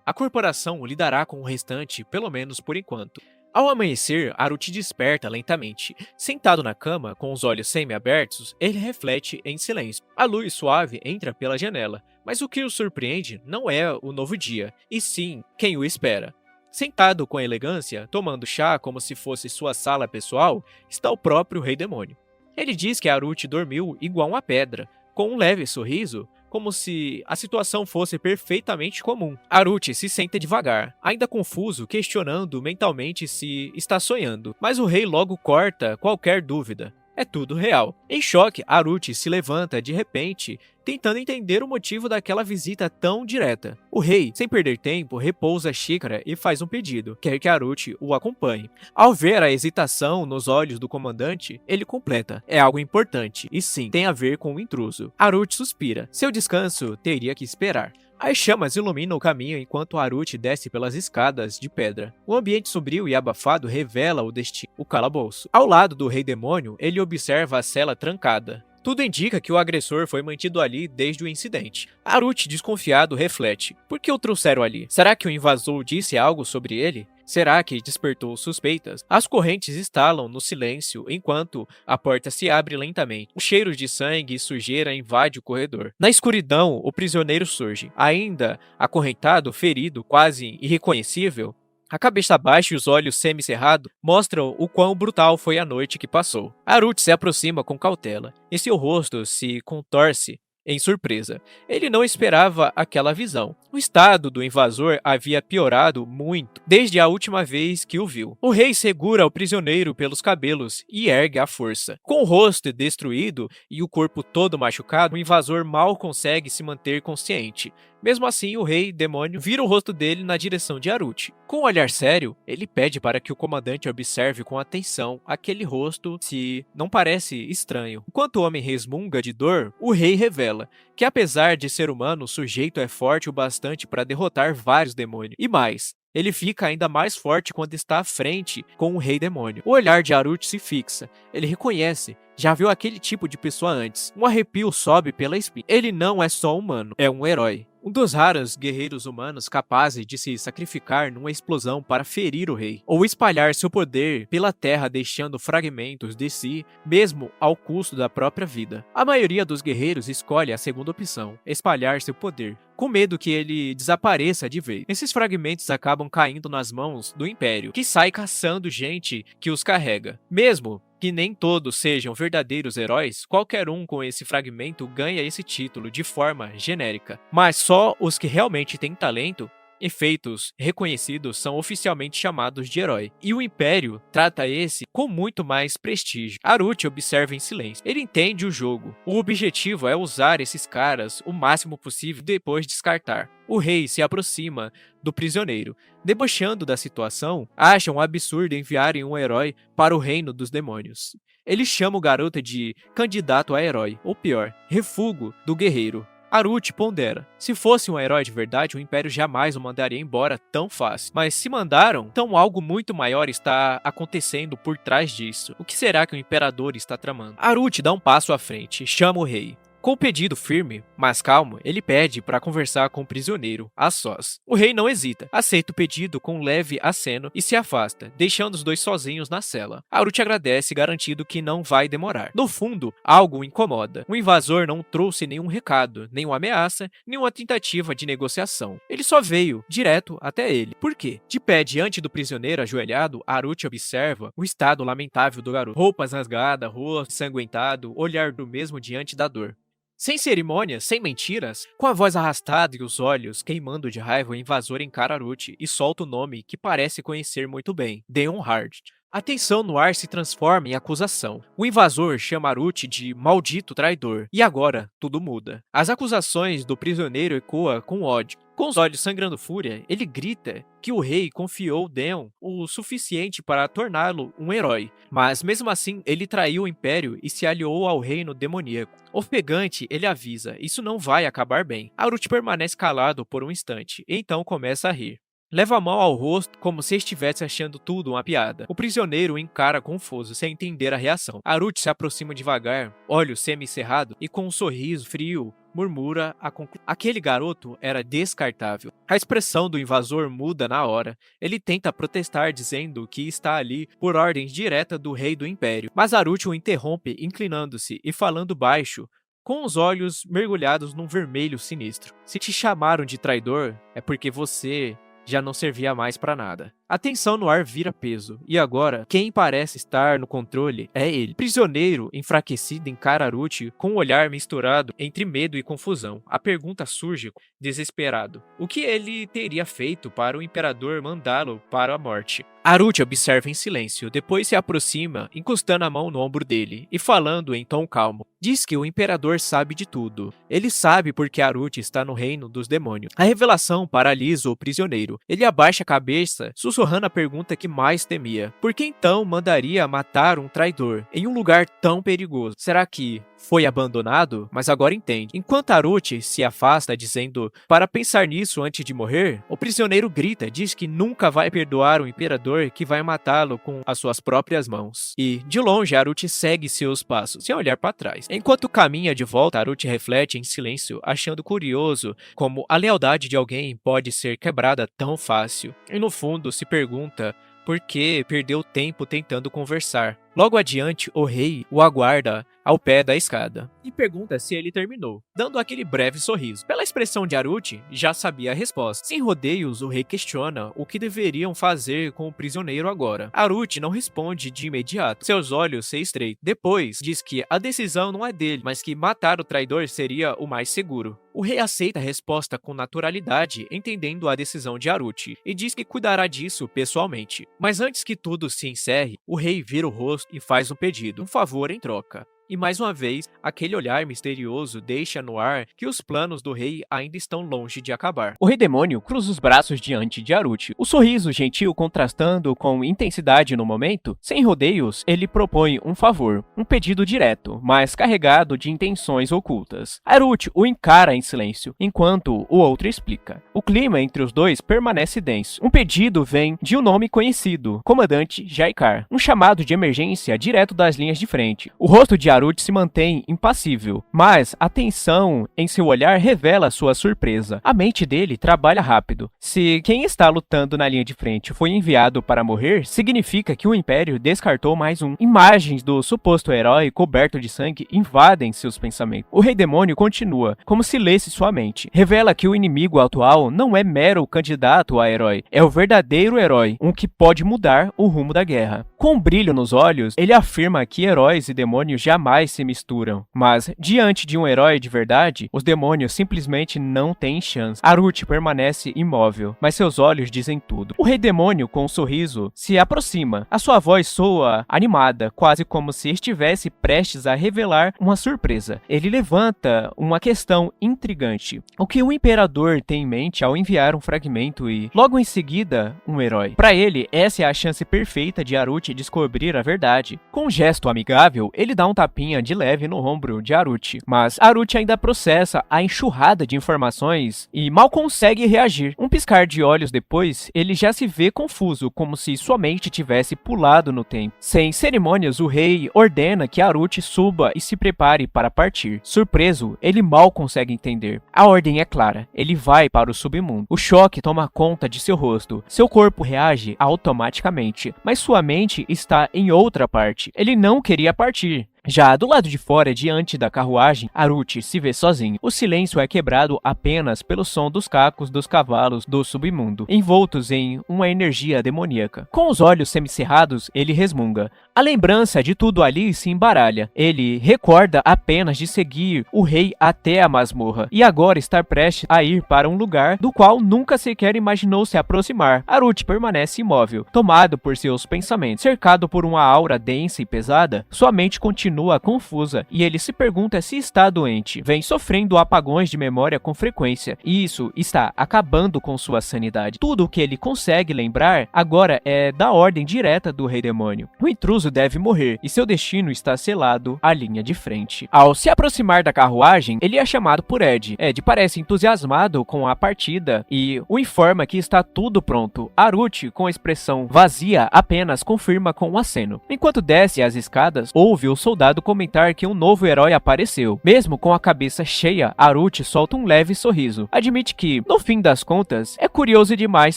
A corporação lidará com o restante, pelo menos por enquanto. Ao amanhecer, Haruchi desperta lentamente. Sentado na cama, com os olhos semi-abertos, ele reflete em silêncio. A luz suave entra pela janela, mas o que o surpreende não é o novo dia, e sim quem o espera. Sentado com elegância, tomando chá como se fosse sua sala pessoal, está o próprio Rei Demônio. Ele diz que Haruchi dormiu igual uma pedra, com um leve sorriso, como se a situação fosse perfeitamente comum. Haruchi se senta devagar, ainda confuso, questionando mentalmente se está sonhando, mas o rei logo corta qualquer dúvida. É tudo real. Em choque, Haruchi se levanta de repente, tentando entender o motivo daquela visita tão direta. O rei, sem perder tempo, repousa a xícara e faz um pedido, quer que Haruchi o acompanhe. Ao ver a hesitação nos olhos do comandante, ele completa, é algo importante, e sim, tem a ver com o intruso. Haruchi suspira, seu descanso teria que esperar. As chamas iluminam o caminho enquanto Haruchi desce pelas escadas de pedra. O ambiente sombrio e abafado revela o destino, o calabouço. Ao lado do Rei Demônio, ele observa a cela trancada. Tudo indica que o agressor foi mantido ali desde o incidente. Haruchi, desconfiado, reflete. Por que o trouxeram ali? Será que o invasor disse algo sobre ele? Será que despertou suspeitas? As correntes estalam no silêncio enquanto a porta se abre lentamente. O cheiro de sangue e sujeira invade o corredor. Na escuridão, o prisioneiro surge. Ainda acorrentado, ferido, quase irreconhecível, a cabeça baixa e os olhos semicerrados mostram o quão brutal foi a noite que passou. Haruchi se aproxima com cautela, e seu rosto se contorce em surpresa. Ele não esperava aquela visão. O estado do invasor havia piorado muito desde a última vez que o viu. O rei segura o prisioneiro pelos cabelos e ergue à força. Com o rosto destruído e o corpo todo machucado, o invasor mal consegue se manter consciente. Mesmo assim, o Rei Demônio vira o rosto dele na direção de Haruchi. Com um olhar sério, ele pede para que o comandante observe com atenção aquele rosto se não parece estranho. Enquanto o homem resmunga de dor, o rei revela que apesar de ser humano, o sujeito é forte o bastante para derrotar vários demônios. E mais, ele fica ainda mais forte quando está à frente com o Rei Demônio. O olhar de Haruchi se fixa. Ele reconhece já viu aquele tipo de pessoa antes. Um arrepio sobe pela espinha. Ele não é só humano, é um herói. Um dos raros guerreiros humanos capazes de se sacrificar numa explosão para ferir o rei, ou espalhar seu poder pela terra deixando fragmentos de si, mesmo ao custo da própria vida. A maioria dos guerreiros escolhe a segunda opção, espalhar seu poder, com medo que ele desapareça de vez. Esses fragmentos acabam caindo nas mãos do Império, que sai caçando gente que os carrega. Mesmo que nem todos sejam verdadeiros heróis, qualquer um com esse fragmento ganha esse título de forma genérica. Mas só os que realmente têm talento e feitos reconhecidos são oficialmente chamados de herói. E o Império trata esse com muito mais prestígio. Haruchi observa em silêncio. Ele entende o jogo. O objetivo é usar esses caras o máximo possível depois descartar. O rei se aproxima do prisioneiro. Debochando da situação, acha um absurdo enviarem um herói para o reino dos demônios. Ele chama o garoto de candidato a herói, ou pior, refúgio do guerreiro. Haruchi pondera. Se fosse um herói de verdade, o Império jamais o mandaria embora tão fácil. Mas se mandaram, então algo muito maior está acontecendo por trás disso. O que será que o Imperador está tramando? Haruchi dá um passo à frente, chama o rei. Com o pedido firme, mas calmo, ele pede para conversar com o prisioneiro, a sós. O rei não hesita, aceita o pedido com um leve aceno e se afasta, deixando os dois sozinhos na cela. Haruchi agradece, garantindo que não vai demorar. No fundo, algo o incomoda. O invasor não trouxe nenhum recado, nenhuma ameaça, nenhuma tentativa de negociação. Ele só veio direto até ele. Por quê? De pé diante do prisioneiro ajoelhado, Haruchi observa o estado lamentável do garoto. Roupas rasgadas, rosto ensanguentado, olhar do mesmo diante da dor. Sem cerimônias, sem mentiras, com a voz arrastada e os olhos queimando de raiva, o invasor encara Haruchi e solta o nome que parece conhecer muito bem, Deonhard. A tensão no ar se transforma em acusação. O invasor chama Haruchi de maldito traidor, e agora tudo muda. As acusações do prisioneiro ecoam com ódio. Com os olhos sangrando fúria, ele grita que o rei confiou Deon o suficiente para torná-lo um herói. Mas mesmo assim, ele traiu o Império e se aliou ao reino demoníaco. Ofegante, ele avisa, isso não vai acabar bem. Haruchi permanece calado por um instante, e então começa a rir. Leva a mão ao rosto como se estivesse achando tudo uma piada. O prisioneiro o encara confuso, sem entender a reação. Haruchi se aproxima devagar, olhos semicerrados e com um sorriso frio, murmura a conclusão. Aquele garoto era descartável. A expressão do invasor muda na hora. Ele tenta protestar dizendo que está ali por ordem direta do rei do Império. Mas Haruchi o interrompe, inclinando-se e falando baixo, com os olhos mergulhados num vermelho sinistro. Se te chamaram de traidor, é porque você já não servia mais pra nada. A tensão no ar vira peso, e agora, quem parece estar no controle é ele. Prisioneiro, enfraquecido, encara Haruchi com um olhar misturado entre medo e confusão. A pergunta surge, desesperado. O que ele teria feito para o imperador mandá-lo para a morte? Haruchi observa em silêncio, depois se aproxima, encostando a mão no ombro dele, e falando em tom calmo. Diz que o imperador sabe de tudo. Ele sabe porque Haruchi está no reino dos demônios. A revelação paralisa o prisioneiro. Ele abaixa a cabeça, sussurrando a pergunta que mais temia. Por que então mandaria matar um traidor em um lugar tão perigoso? Será que foi abandonado? Mas agora entende. Enquanto Haruchi se afasta dizendo para pensar nisso antes de morrer, o prisioneiro grita, diz que nunca vai perdoar o imperador que vai matá-lo com as suas próprias mãos. E, de longe, Haruchi segue seus passos, sem olhar para trás. Enquanto caminha de volta, Haruchi reflete em silêncio, achando curioso como a lealdade de alguém pode ser quebrada tão fácil. E no fundo se pergunta por que perdeu tempo tentando conversar. Logo adiante, o rei o aguarda ao pé da escada e pergunta se ele terminou, dando aquele breve sorriso. Pela expressão de Haruchi, já sabia a resposta. Sem rodeios, o rei questiona o que deveriam fazer com o prisioneiro agora. Haruchi não responde de imediato, seus olhos se estreitam. Depois, diz que a decisão não é dele, mas que matar o traidor seria o mais seguro. O rei aceita a resposta com naturalidade, entendendo a decisão de Haruchi, e diz que cuidará disso pessoalmente. Mas antes que tudo se encerre, o rei vira o rosto e faz um pedido, um favor em troca. e mais uma vez, aquele olhar misterioso deixa no ar que os planos do rei ainda estão longe de acabar. O rei demônio cruza os braços diante de Aruti, o sorriso gentil contrastando com intensidade no momento. Sem rodeios, ele propõe um favor, um pedido direto, mas carregado de intenções ocultas. Aruti o encara em silêncio, enquanto o outro explica. O clima entre os dois permanece denso. Um pedido vem de um nome conhecido, Comandante Jaikar, um chamado de emergência direto das linhas de frente. O rosto de Aruti se mantém impassível, mas a tensão em seu olhar revela sua surpresa. A mente dele trabalha rápido. Se quem está lutando na linha de frente foi enviado para morrer, significa que o Império descartou mais um. Imagens do suposto herói coberto de sangue invadem seus pensamentos. O Rei Demônio continua, como se lesse sua mente. Revela que o inimigo atual não é mero candidato a herói, é o verdadeiro herói, um que pode mudar o rumo da guerra. Com um brilho nos olhos, ele afirma que heróis e demônios jamais se misturam. Mas, diante de um herói de verdade, os demônios simplesmente não têm chance. Aruti permanece imóvel, mas seus olhos dizem tudo. O Rei Demônio, com um sorriso, se aproxima. A sua voz soa animada, quase como se estivesse prestes a revelar uma surpresa. Ele levanta uma questão intrigante. O que o Imperador tem em mente ao enviar um fragmento e, logo em seguida, um herói? Para ele, essa é a chance perfeita de Aruti descobrir a verdade. Com um gesto amigável, ele dá um tapinha de leve no ombro de Aruti, mas Aruti ainda processa a enxurrada de informações e mal consegue reagir. Um piscar de olhos depois, ele já se vê confuso, como se sua mente tivesse pulado no tempo. Sem cerimônias, o rei ordena que Aruti suba e se prepare para partir. Surpreso, ele mal consegue entender. A ordem é clara, ele vai para o submundo. O choque toma conta de seu rosto. Seu corpo reage automaticamente, mas sua mente está em outra parte. Ele não queria partir. Já do lado de fora, diante da carruagem, Aruti se vê sozinho. O silêncio é quebrado apenas pelo som dos cacos dos cavalos do submundo, envoltos em uma energia demoníaca. Com os olhos semicerrados, ele resmunga. A lembrança de tudo ali se embaralha. Ele recorda apenas de seguir o rei até a masmorra, e agora estar prestes a ir para um lugar do qual nunca sequer imaginou se aproximar. Aruti permanece imóvel, tomado por seus pensamentos. Cercado por uma aura densa e pesada, sua mente continua confusa e ele se pergunta se está doente. Vem sofrendo apagões de memória com frequência e isso está acabando com sua sanidade. Tudo o que ele consegue lembrar agora é da ordem direta do Rei Demônio. O intruso deve morrer e seu destino está selado à linha de frente. Ao se aproximar da carruagem, ele é chamado por Ed. Ed parece entusiasmado com a partida e o informa que está tudo pronto. Aruti, com expressão vazia, apenas confirma com um aceno. Enquanto desce as escadas, ouve o soldado comentar que um novo herói apareceu. Mesmo com a cabeça cheia, Aruti solta um leve sorriso. Admite que, no fim das contas, é curioso demais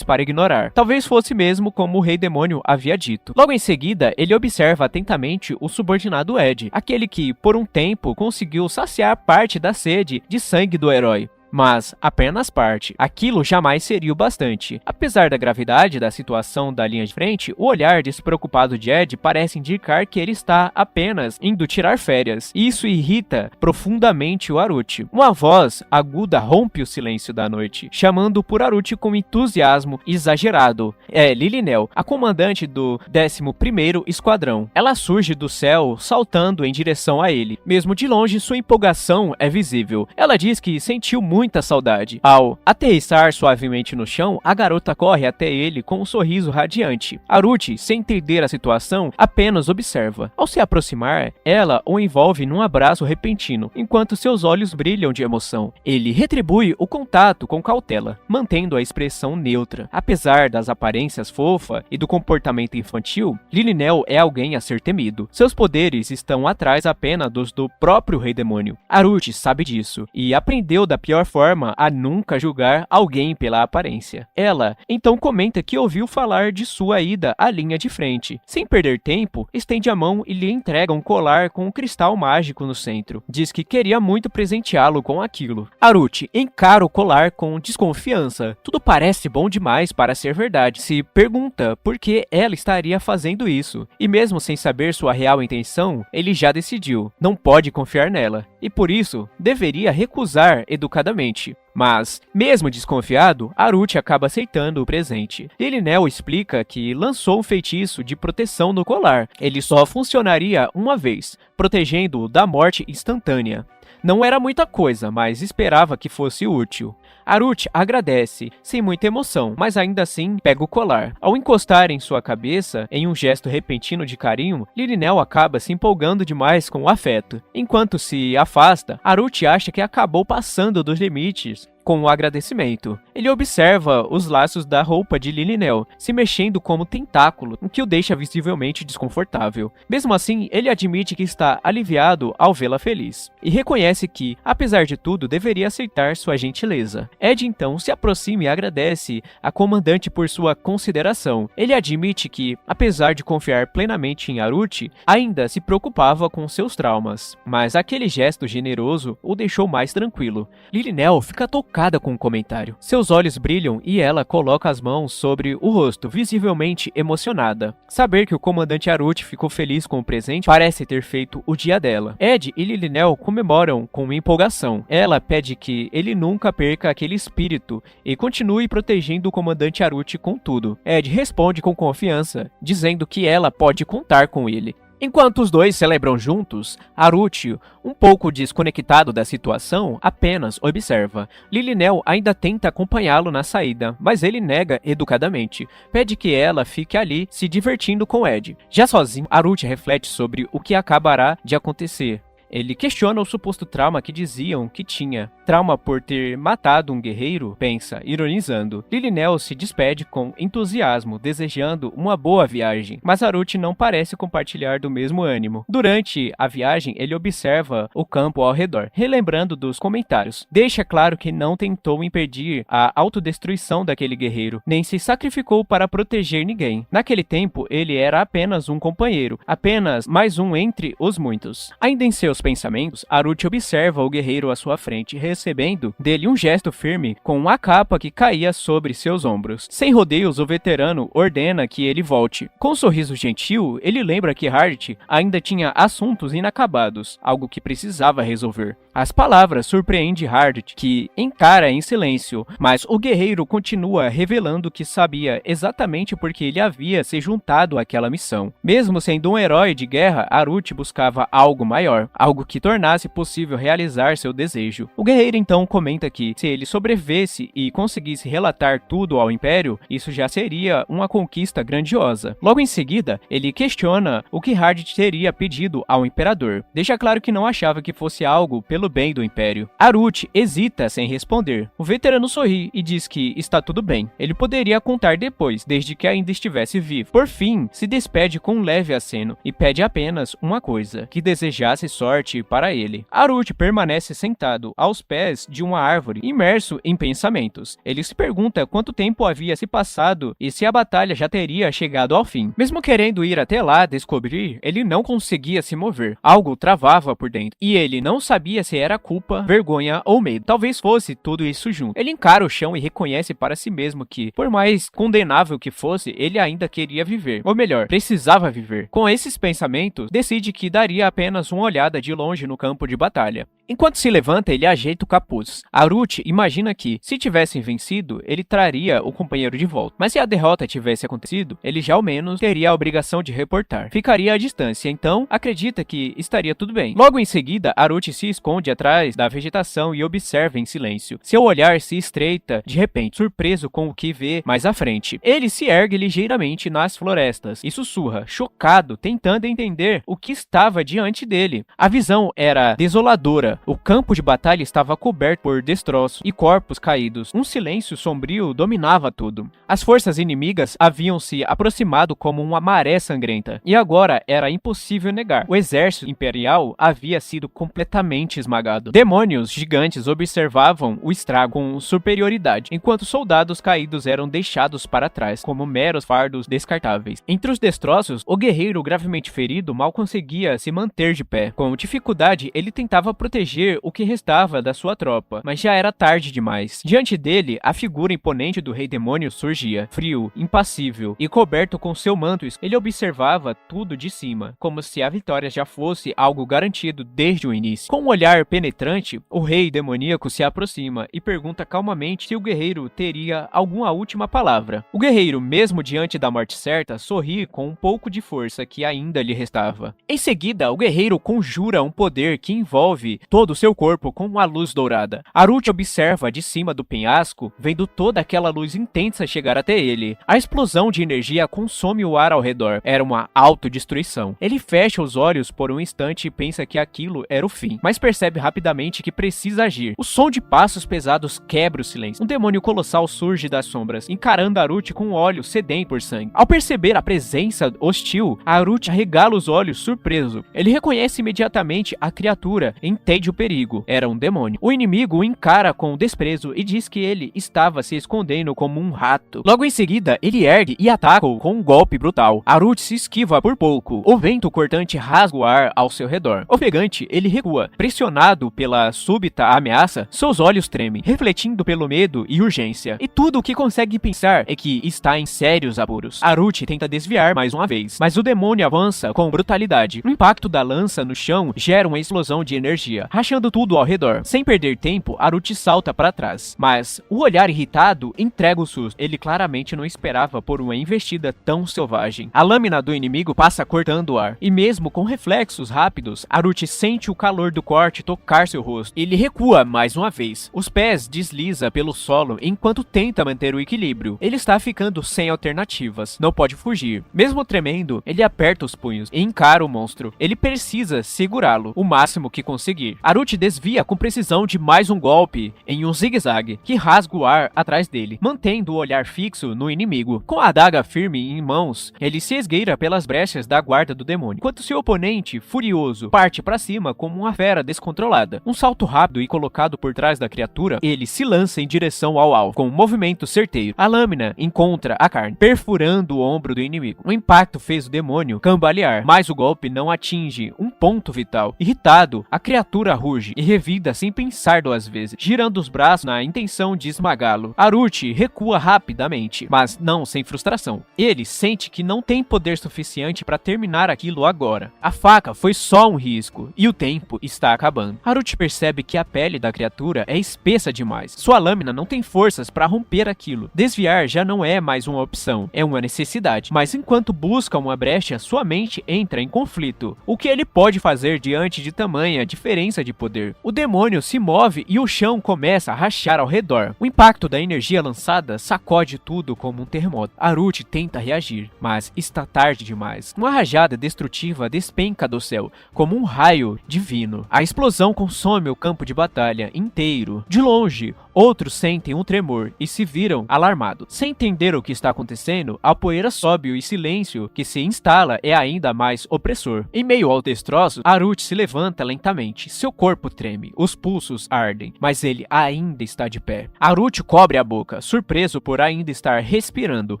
para ignorar. Talvez fosse mesmo como o Rei Demônio havia dito. Logo em seguida, ele observa atentamente o subordinado Ed, aquele que, por um tempo, conseguiu saciar parte da sede de sangue do herói. Mas apenas parte. Aquilo jamais seria o bastante. Apesar da gravidade da situação da linha de frente, o olhar despreocupado de Ed parece indicar que ele está apenas indo tirar férias. Isso irrita profundamente o Aruti. Uma voz aguda rompe o silêncio da noite, chamando por Aruti com entusiasmo exagerado. É Lilinel, a comandante do 11º Esquadrão. Ela surge do céu, saltando em direção a ele. Mesmo de longe, sua empolgação é visível. Ela diz que sentiu muita saudade. Ao aterrissar suavemente no chão, a garota corre até ele com um sorriso radiante. Aruti, sem entender a situação, apenas observa. Ao se aproximar, ela o envolve num abraço repentino, enquanto seus olhos brilham de emoção. Ele retribui o contato com cautela, mantendo a expressão neutra. Apesar das aparências fofa e do comportamento infantil, Lilinel é alguém a ser temido. Seus poderes estão atrás apenas dos do próprio Rei Demônio. Aruti sabe disso, e aprendeu da pior forma a nunca julgar alguém pela aparência. Ela então comenta que ouviu falar de sua ida à linha de frente. Sem perder tempo, estende a mão e lhe entrega um colar com um cristal mágico no centro. Diz que queria muito presenteá-lo com aquilo. Aruti encara o colar com desconfiança. Tudo parece bom demais para ser verdade. Se pergunta por que ela estaria fazendo isso. E mesmo sem saber sua real intenção, ele já decidiu. Não pode confiar nela. E por isso, deveria recusar educadamente. Mas, mesmo desconfiado, Aruti acaba aceitando o presente. Lilinel explica que lançou um feitiço de proteção no colar. Ele só funcionaria uma vez, protegendo-o da morte instantânea. Não era muita coisa, mas esperava que fosse útil. Aruti agradece, sem muita emoção, mas ainda assim pega o colar. Ao encostar em sua cabeça, em um gesto repentino de carinho, Lilinel acaba se empolgando demais com o afeto. Enquanto se afasta, Aruti acha que acabou passando dos limites com o agradecimento. Ele observa os laços da roupa de Lilinel se mexendo como tentáculo, o que o deixa visivelmente desconfortável. Mesmo assim, ele admite que está aliviado ao vê-la feliz, e reconhece que, apesar de tudo, deveria aceitar sua gentileza. Ed então se aproxima e agradece a comandante por sua consideração. Ele admite que, apesar de confiar plenamente em Aruti, ainda se preocupava com seus traumas, mas aquele gesto generoso o deixou mais tranquilo. Lilinel fica tocada com o comentário. Seus olhos brilham e ela coloca as mãos sobre o rosto, visivelmente emocionada. Saber que o comandante Aruti ficou feliz com o presente parece ter feito o dia dela. Ed e Lilinel comemoram com empolgação. Ela pede que ele nunca perca aquele espírito e continue protegendo o comandante Aruti com tudo. Ed responde com confiança, dizendo que ela pode contar com ele. Enquanto os dois celebram juntos, Aruti, um pouco desconectado da situação, apenas observa. Lilinel ainda tenta acompanhá-lo na saída, mas ele nega educadamente. Pede que ela fique ali se divertindo com Ed. Já sozinho, Aruti reflete sobre o que acabará de acontecer. Ele questiona o suposto trauma que diziam que tinha. Trauma por ter matado um guerreiro, pensa, ironizando. Lilinel se despede com entusiasmo, desejando uma boa viagem, mas Aruti não parece compartilhar do mesmo ânimo. Durante a viagem, ele observa o campo ao redor, relembrando dos comentários. Deixa claro que não tentou impedir a autodestruição daquele guerreiro, nem se sacrificou para proteger ninguém. Naquele tempo, ele era apenas um companheiro, apenas mais um entre os muitos. Ainda em seus pensamentos, Aruti observa o guerreiro à sua frente, recebendo dele um gesto firme com a capa que caía sobre seus ombros. Sem rodeios, o veterano ordena que ele volte. Com um sorriso gentil, ele lembra que Hardit ainda tinha assuntos inacabados, algo que precisava resolver. As palavras surpreendem Hardit, que encara em silêncio, mas o guerreiro continua revelando que sabia exatamente por que ele havia se juntado àquela missão. Mesmo sendo um herói de guerra, Aruti buscava algo maior, algo que tornasse possível realizar seu desejo. O guerreiro então comenta que, se ele sobrevivesse e conseguisse relatar tudo ao Império, isso já seria uma conquista grandiosa. Logo em seguida, ele questiona o que Hardit teria pedido ao Imperador. Deixa claro que não achava que fosse algo pelo bem do Império. Aruti hesita sem responder. O veterano sorri e diz que está tudo bem. Ele poderia contar depois, desde que ainda estivesse vivo. Por fim, se despede com um leve aceno e pede apenas uma coisa, que desejasse sorte para ele. Aruti permanece sentado aos pés de uma árvore, imerso em pensamentos. Ele se pergunta quanto tempo havia se passado e se a batalha já teria chegado ao fim. Mesmo querendo ir até lá descobrir, ele não conseguia se mover. Algo o travava por dentro, e ele não sabia se era culpa, vergonha ou medo. Talvez fosse tudo isso junto. Ele encara o chão e reconhece para si mesmo que, por mais condenável que fosse, ele ainda queria viver. Ou melhor, precisava viver. Com esses pensamentos, decide que daria apenas uma olhada de longe no campo de batalha. Enquanto se levanta, ele ajeita o capuz. Aruti imagina que, se tivessem vencido, ele traria o companheiro de volta. Mas se a derrota tivesse acontecido, ele já ao menos teria a obrigação de reportar. Ficaria à distância, então acredita que estaria tudo bem. Logo em seguida, Aruti se esconde atrás da vegetação e observa em silêncio. Seu olhar se estreita, de repente, surpreso com o que vê mais à frente. Ele se ergue ligeiramente nas florestas e sussurra, chocado, tentando entender o que estava diante dele. A visão era desoladora. O campo de batalha estava coberto por destroços e corpos caídos. Um silêncio sombrio dominava tudo. As forças inimigas haviam se aproximado como uma maré sangrenta, e agora era impossível negar. O exército imperial havia sido completamente esmagado. Demônios gigantes observavam o estrago com superioridade, enquanto soldados caídos eram deixados para trás, como meros fardos descartáveis. Entre os destroços, o guerreiro gravemente ferido mal conseguia se manter de pé. Com dificuldade, ele tentava proteger proteger o que restava da sua tropa, mas já era tarde demais. Diante dele, a figura imponente do Rei Demônio surgia, frio, impassível e coberto com seu manto. Ele observava tudo de cima, como se a vitória já fosse algo garantido desde o início. Com um olhar penetrante, o Rei Demoníaco se aproxima e pergunta calmamente se o guerreiro teria alguma última palavra. O guerreiro, mesmo diante da morte certa, sorri com um pouco de força que ainda lhe restava. Em seguida, o guerreiro conjura um poder que envolve todo o seu corpo com uma luz dourada. Haruchi observa de cima do penhasco, vendo toda aquela luz intensa chegar até ele. A explosão de energia consome o ar ao redor. Era uma autodestruição. Ele fecha os olhos por um instante e pensa que aquilo era o fim, mas percebe rapidamente que precisa agir. O som de passos pesados quebra o silêncio. Um demônio colossal surge das sombras, encarando Haruchi com olhos sedento por sangue. Ao perceber a presença hostil, Haruchi arregala os olhos surpreso. Ele reconhece imediatamente a criatura e entende o perigo. Era um demônio. O inimigo o encara com desprezo e diz que ele estava se escondendo como um rato. Logo em seguida, ele ergue e ataca-o com um golpe brutal. Haruchi se esquiva por pouco. O vento cortante rasga o ar ao seu redor. Ofegante, ele recua. Pressionado pela súbita ameaça, seus olhos tremem, refletindo pelo medo e urgência. E tudo o que consegue pensar é que está em sérios apuros. Haruchi tenta desviar mais uma vez, mas o demônio avança com brutalidade. O impacto da lança no chão gera uma explosão de energia, rachando tudo ao redor. Sem perder tempo, Haruchi salta para trás, mas o olhar irritado entrega o susto. Ele claramente não esperava por uma investida tão selvagem. A lâmina do inimigo passa cortando o ar, e mesmo com reflexos rápidos, Haruchi sente o calor do corte tocar seu rosto. Ele recua mais uma vez. Os pés desliza pelo solo enquanto tenta manter o equilíbrio. Ele está ficando sem alternativas. Não pode fugir. Mesmo tremendo, ele aperta os punhos e encara o monstro. Ele precisa segurá-lo o máximo que conseguir. Haruchi desvia com precisão de mais um golpe em um zigue-zague que rasga o ar atrás dele, mantendo o olhar fixo no inimigo. Com a adaga firme em mãos, ele se esgueira pelas brechas da guarda do demônio, enquanto seu oponente, furioso, parte para cima como uma fera descontrolada. Um salto rápido e colocado por trás da criatura, ele se lança em direção ao alvo, com um movimento certeiro. A lâmina encontra a carne, perfurando o ombro do inimigo. O impacto fez o demônio cambalear, mas o golpe não atinge um ponto vital. Irritado, a criatura ruge e revida sem pensar duas vezes, girando os braços na intenção de esmagá-lo. Haruchi recua rapidamente, mas não sem frustração. Ele sente que não tem poder suficiente para terminar aquilo agora. A faca foi só um risco, e o tempo está acabando. Haruchi percebe que a pele da criatura é espessa demais. Sua lâmina não tem forças para romper aquilo. Desviar já não é mais uma opção, é uma necessidade. Mas enquanto busca uma brecha, sua mente entra em conflito. O que ele pode fazer diante de tamanha diferença de poder? O demônio se move e o chão começa a rachar ao redor. O impacto da energia lançada sacode tudo como um terremoto. Haruchi tenta reagir, mas está tarde demais. Uma rajada destrutiva despenca do céu, como um raio divino. A explosão consome o campo de batalha inteiro. De longe, outros sentem um tremor e se viram alarmados. Sem entender o que está acontecendo, a poeira sobe e o silêncio que se instala é ainda mais opressor. Em meio aos destroços, Haruchi se levanta lentamente. Seu corpo treme, os pulsos ardem, mas ele ainda está de pé. Haruchi cobre a boca, surpreso por ainda estar respirando.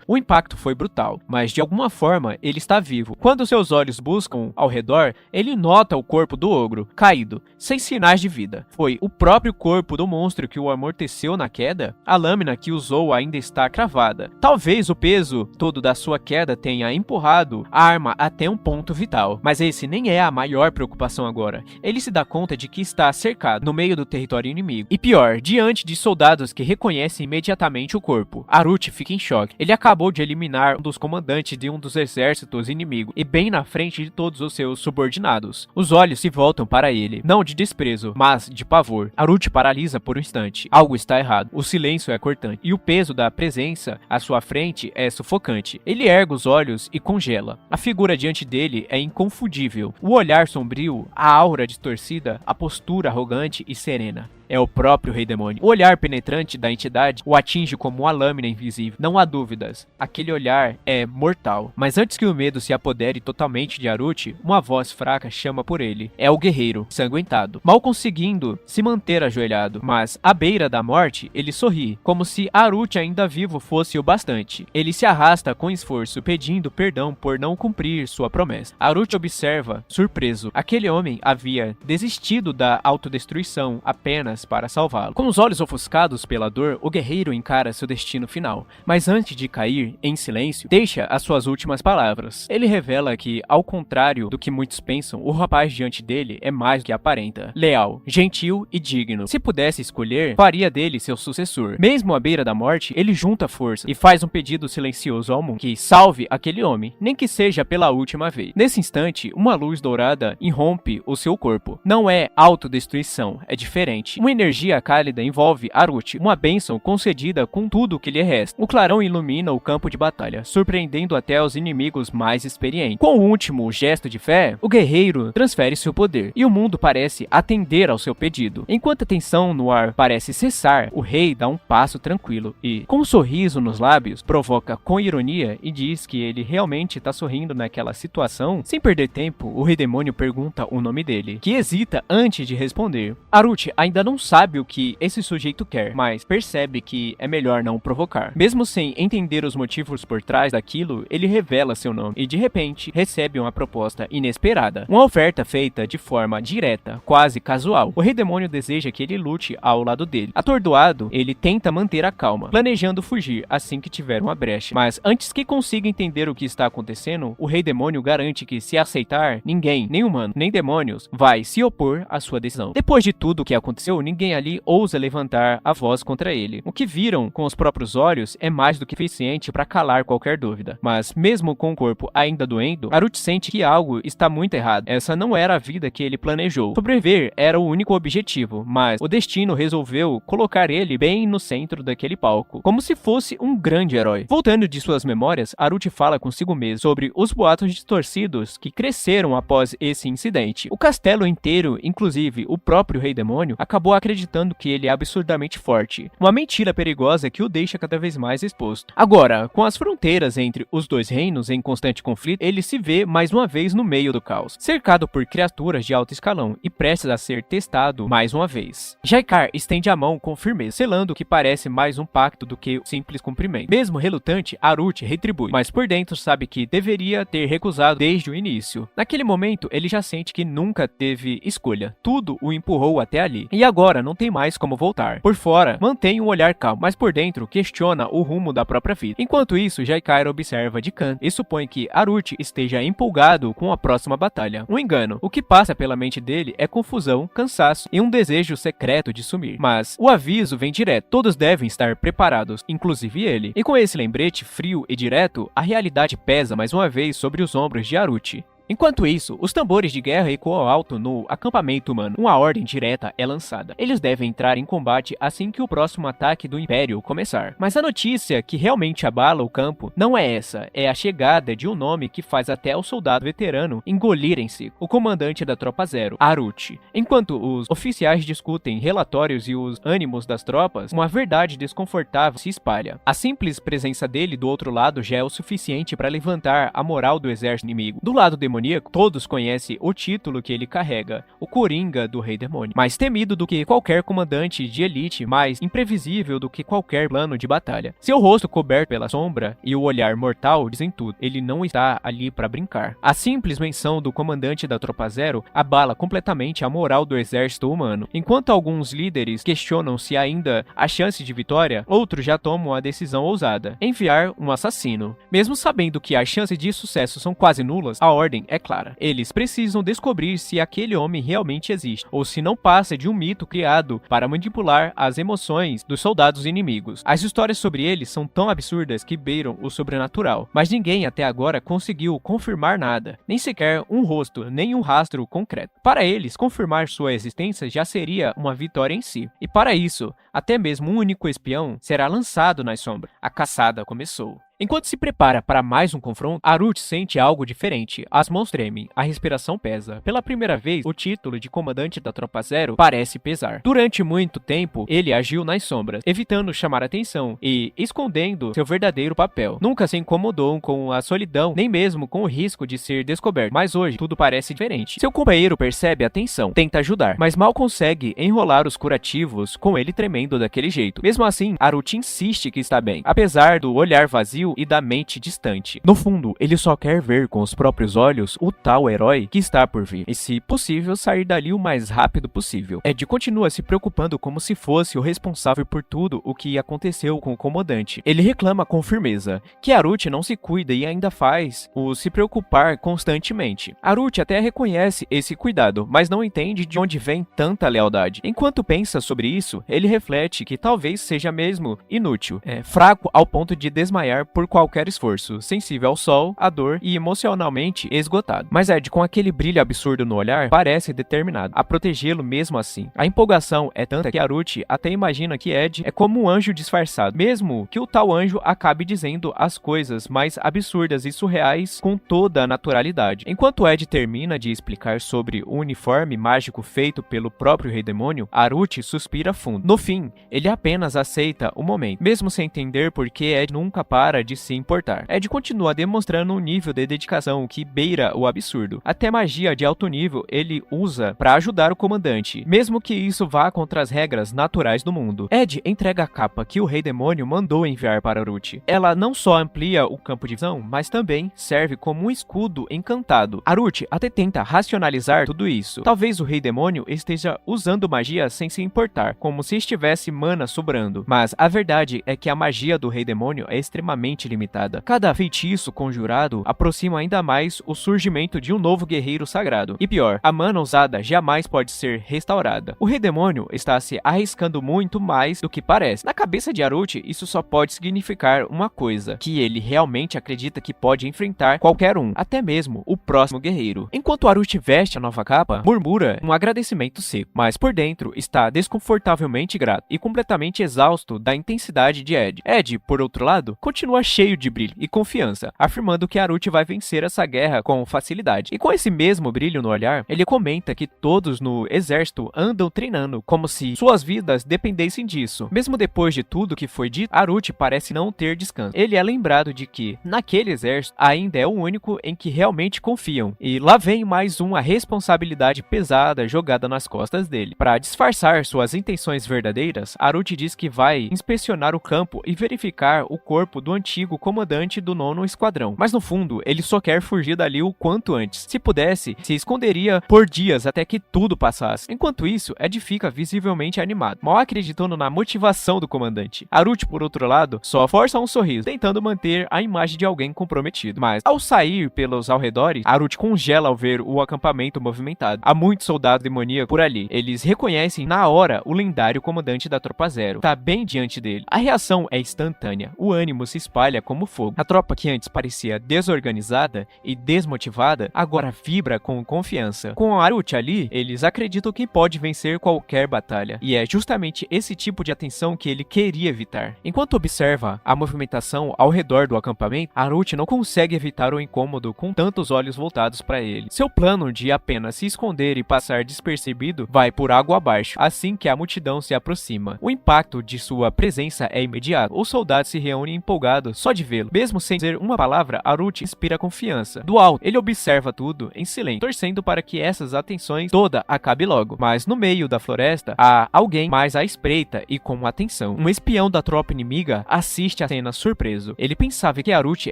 O impacto foi brutal, mas de alguma forma ele está vivo. Quando seus olhos buscam ao redor, ele nota o corpo do ogro, caído, sem sinais de vida. Foi o próprio corpo do monstro que o amorteceu na queda? A lâmina que usou ainda está cravada. Talvez o peso todo da sua queda tenha empurrado a arma até um ponto vital, mas esse nem é a maior preocupação agora. Ele se dá conta de que está cercado no meio do território inimigo. E pior, diante de soldados que reconhecem imediatamente o corpo. Haruchi fica em choque. Ele acabou de eliminar um dos comandantes de um dos exércitos inimigos e bem na frente de todos os seus subordinados. Os olhos se voltam para ele, não de desprezo, mas de pavor. Haruchi paralisa por um instante. Algo está errado. O silêncio é cortante e o peso da presença à sua frente é sufocante. Ele ergue os olhos e congela. A figura diante dele é inconfundível. O olhar sombrio, a aura distorcida, a postura arrogante e serena. É o próprio Rei Demônio. O olhar penetrante da entidade o atinge como uma lâmina invisível. Não há dúvidas, aquele olhar é mortal. Mas antes que o medo se apodere totalmente de Haruchi, uma voz fraca chama por ele. É o guerreiro, sanguentado, mal conseguindo se manter ajoelhado. Mas, à beira da morte, ele sorri, como se Haruchi ainda vivo fosse o bastante. Ele se arrasta com esforço, pedindo perdão por não cumprir sua promessa. Haruchi observa, surpreso. Aquele homem havia desistido sentido da autodestruição apenas para salvá-lo. Com os olhos ofuscados pela dor, o guerreiro encara seu destino final, mas antes de cair em silêncio, deixa as suas últimas palavras. Ele revela que, ao contrário do que muitos pensam, o rapaz diante dele é mais do que aparenta. Leal, gentil e digno. Se pudesse escolher, faria dele seu sucessor. Mesmo à beira da morte, ele junta força e faz um pedido silencioso ao mundo, que salve aquele homem, nem que seja pela última vez. Nesse instante, uma luz dourada irrompe o seu corpo. Não é autodestruição, é diferente. Uma energia cálida envolve Aruti, uma bênção concedida com tudo o que lhe resta. O clarão ilumina o campo de batalha, surpreendendo até os inimigos mais experientes. Com o último gesto de fé, o guerreiro transfere seu poder, e o mundo parece atender ao seu pedido. Enquanto a tensão no ar parece cessar, o rei dá um passo tranquilo e, com um sorriso nos lábios, provoca com ironia e diz que ele realmente está sorrindo naquela situação. Sem perder tempo, o rei demônio pergunta o nome dele, que hesita antes de responder. Aruti ainda não sabe o que esse sujeito quer, mas percebe que é melhor não provocar. Mesmo sem entender os motivos por trás daquilo, ele revela seu nome e, de repente, recebe uma proposta inesperada. Uma oferta feita de forma direta, quase casual. O rei demônio deseja que ele lute ao lado dele. Atordoado, ele tenta manter a calma, planejando fugir assim que tiver uma brecha. Mas antes que consiga entender o que está acontecendo, o rei demônio garante que, se aceitar, ninguém, nem humano, nem demônios, vai se opor à sua decisão. Depois de tudo o que aconteceu, ninguém ali ousa levantar a voz contra ele. O que viram com os próprios olhos é mais do que suficiente para calar qualquer dúvida. Mas, mesmo com o corpo ainda doendo, Aruti sente que algo está muito errado. Essa não era a vida que ele planejou. Sobreviver era o único objetivo, mas o destino resolveu colocar ele bem no centro daquele palco, como se fosse um grande herói. Voltando de suas memórias, Aruti fala consigo mesmo sobre os boatos distorcidos que cresceram após esse incidente. O castelo inteiro, inclusive o próprio rei demônio, acabou acreditando que ele é absurdamente forte. Uma mentira perigosa que o deixa cada vez mais exposto. Agora, com as fronteiras entre os dois reinos em constante conflito, ele se vê mais uma vez no meio do caos, cercado por criaturas de alto escalão e prestes a ser testado mais uma vez. Jaikar estende a mão com firmeza, selando o que parece mais um pacto do que um simples cumprimento. Mesmo relutante, Aruti retribui, mas por dentro sabe que deveria ter recusado desde o início. Naquele momento, ele já sente que nunca teve escolha. Tudo o empurrou até ali, e agora não tem mais como voltar. Por fora, mantém um olhar calmo, mas por dentro questiona o rumo da própria vida. Enquanto isso, Jaikar observa de canto e supõe que Aruti esteja empolgado com a próxima batalha. Um engano. O que passa pela mente dele é confusão, cansaço e um desejo secreto de sumir. Mas o aviso vem direto. Todos devem estar preparados, inclusive ele. E com esse lembrete frio e direto, a realidade pesa mais uma vez sobre os ombros de Aruti. Enquanto isso, os tambores de guerra ecoam alto no acampamento humano. Uma ordem direta é lançada. Eles devem entrar em combate assim que o próximo ataque do Império começar. Mas a notícia que realmente abala o campo não é essa, é a chegada de um nome que faz até o soldado veterano engolirem-se, o comandante da Tropa Zero, Aruti. Enquanto os oficiais discutem relatórios e os ânimos das tropas, uma verdade desconfortável se espalha. A simples presença dele do outro lado já é o suficiente para levantar a moral do exército inimigo. Do lado demoníaco, todos conhecem o título que ele carrega, o Coringa do Rei Demônio. Mais temido do que qualquer comandante de elite, mais imprevisível do que qualquer plano de batalha. Seu rosto coberto pela sombra e o olhar mortal dizem tudo. Ele não está ali para brincar. A simples menção do comandante da Tropa Zero abala completamente a moral do exército humano. Enquanto alguns líderes questionam se ainda há chance de vitória, outros já tomam a decisão ousada: enviar um assassino. Mesmo sabendo que as chances de sucesso são quase nulas, a ordem é clara. Eles precisam descobrir se aquele homem realmente existe, ou se não passa de um mito criado para manipular as emoções dos soldados inimigos. As histórias sobre ele são tão absurdas que beiram o sobrenatural, mas ninguém até agora conseguiu confirmar nada, nem sequer um rosto, nem um rastro concreto. Para eles, confirmar sua existência já seria uma vitória em si. E para isso, até mesmo um único espião será lançado nas sombras. A caçada começou. Enquanto se prepara para mais um confronto, Aruti sente algo diferente. As mãos tremem, a respiração pesa. Pela primeira vez, o título de comandante da Tropa Zero parece pesar. Durante muito tempo, ele agiu nas sombras, evitando chamar atenção e escondendo seu verdadeiro papel. Nunca se incomodou com a solidão, nem mesmo com o risco de ser descoberto. Mas hoje, tudo parece diferente. Seu companheiro percebe a tensão, tenta ajudar, mas mal consegue enrolar os curativos com ele tremendo daquele jeito. Mesmo assim, Aruti insiste que está bem. Apesar do olhar vazio frio e da mente distante. No fundo, ele só quer ver com os próprios olhos o tal herói que está por vir, e se possível, sair dali o mais rápido possível. Ed continua se preocupando como se fosse o responsável por tudo o que aconteceu com o comandante. Ele reclama com firmeza que Haruchi não se cuida e ainda faz o se preocupar constantemente. Haruchi até reconhece esse cuidado, mas não entende de onde vem tanta lealdade. Enquanto pensa sobre isso, ele reflete que talvez seja mesmo inútil, fraco ao ponto de desmaiar por qualquer esforço, sensível ao sol, à dor e emocionalmente esgotado. Mas Ed, com aquele brilho absurdo no olhar, parece determinado a protegê-lo mesmo assim. A empolgação é tanta que Haruchi até imagina que Ed é como um anjo disfarçado, mesmo que o tal anjo acabe dizendo as coisas mais absurdas e surreais com toda a naturalidade. Enquanto Ed termina de explicar sobre o uniforme mágico feito pelo próprio Rei Demônio, Haruchi suspira fundo. No fim, ele apenas aceita o momento, mesmo sem entender por que Ed nunca para de se importar. Ed continua demonstrando um nível de dedicação que beira o absurdo. Até magia de alto nível ele usa para ajudar o comandante, mesmo que isso vá contra as regras naturais do mundo. Ed entrega a capa que o Rei Demônio mandou enviar para Haruchi. Ela não só amplia o campo de visão, mas também serve como um escudo encantado. Haruchi até tenta racionalizar tudo isso. Talvez o Rei Demônio esteja usando magia sem se importar, como se estivesse mana sobrando. Mas a verdade é que a magia do Rei Demônio é extremamente limitada. Cada feitiço conjurado aproxima ainda mais o surgimento de um novo guerreiro sagrado. E pior, a mana usada jamais pode ser restaurada. O Rei Demônio está se arriscando muito mais do que parece. Na cabeça de Haruchi, isso só pode significar uma coisa, que ele realmente acredita que pode enfrentar qualquer um, até mesmo o próximo guerreiro. Enquanto Haruchi veste a nova capa, murmura um agradecimento seco, mas por dentro está desconfortavelmente grato e completamente exausto da intensidade de Ed. Ed, por outro lado, continua cheio de brilho e confiança, afirmando que Haruchi vai vencer essa guerra com facilidade. E com esse mesmo brilho no olhar, ele comenta que todos no exército andam treinando, como se suas vidas dependessem disso. Mesmo depois de tudo que foi dito, Haruchi parece não ter descanso. Ele é lembrado de que, naquele exército, ainda é o único em que realmente confiam. E lá vem mais uma responsabilidade pesada jogada nas costas dele. Para disfarçar suas intenções verdadeiras, Haruchi diz que vai inspecionar o campo e verificar o corpo do antigo comandante do 9º Esquadrão. Mas no fundo, ele só quer fugir dali o quanto antes. Se pudesse, se esconderia por dias até que tudo passasse. Enquanto isso, Ed fica visivelmente animado, mal acreditando na motivação do comandante. Haruchi, por outro lado, só força um sorriso, tentando manter a imagem de alguém comprometido. Mas, ao sair pelos arredores, Haruchi congela ao ver o acampamento movimentado. Há muitos soldados demoníacos por ali. Eles reconhecem na hora o lendário comandante da Tropa Zero. Tá bem diante dele. A reação é instantânea. O ânimo se espalha como fogo. A tropa que antes parecia desorganizada e desmotivada, agora vibra com confiança. Com Haruchi ali, eles acreditam que pode vencer qualquer batalha. E é justamente esse tipo de atenção que ele queria evitar. Enquanto observa a movimentação ao redor do acampamento, Haruchi não consegue evitar o incômodo com tantos olhos voltados para ele. Seu plano de apenas se esconder e passar despercebido vai por água abaixo assim que a multidão se aproxima. O impacto de sua presença é imediato. Os soldados se reúnem empolgados só de vê-lo. Mesmo sem dizer uma palavra, Haruchi inspira confiança. Do alto, ele observa tudo em silêncio, torcendo para que essas atenções toda acabe logo. Mas no meio da floresta, há alguém mais à espreita e com atenção. Um espião da tropa inimiga assiste a cena surpreso. Ele pensava que Haruchi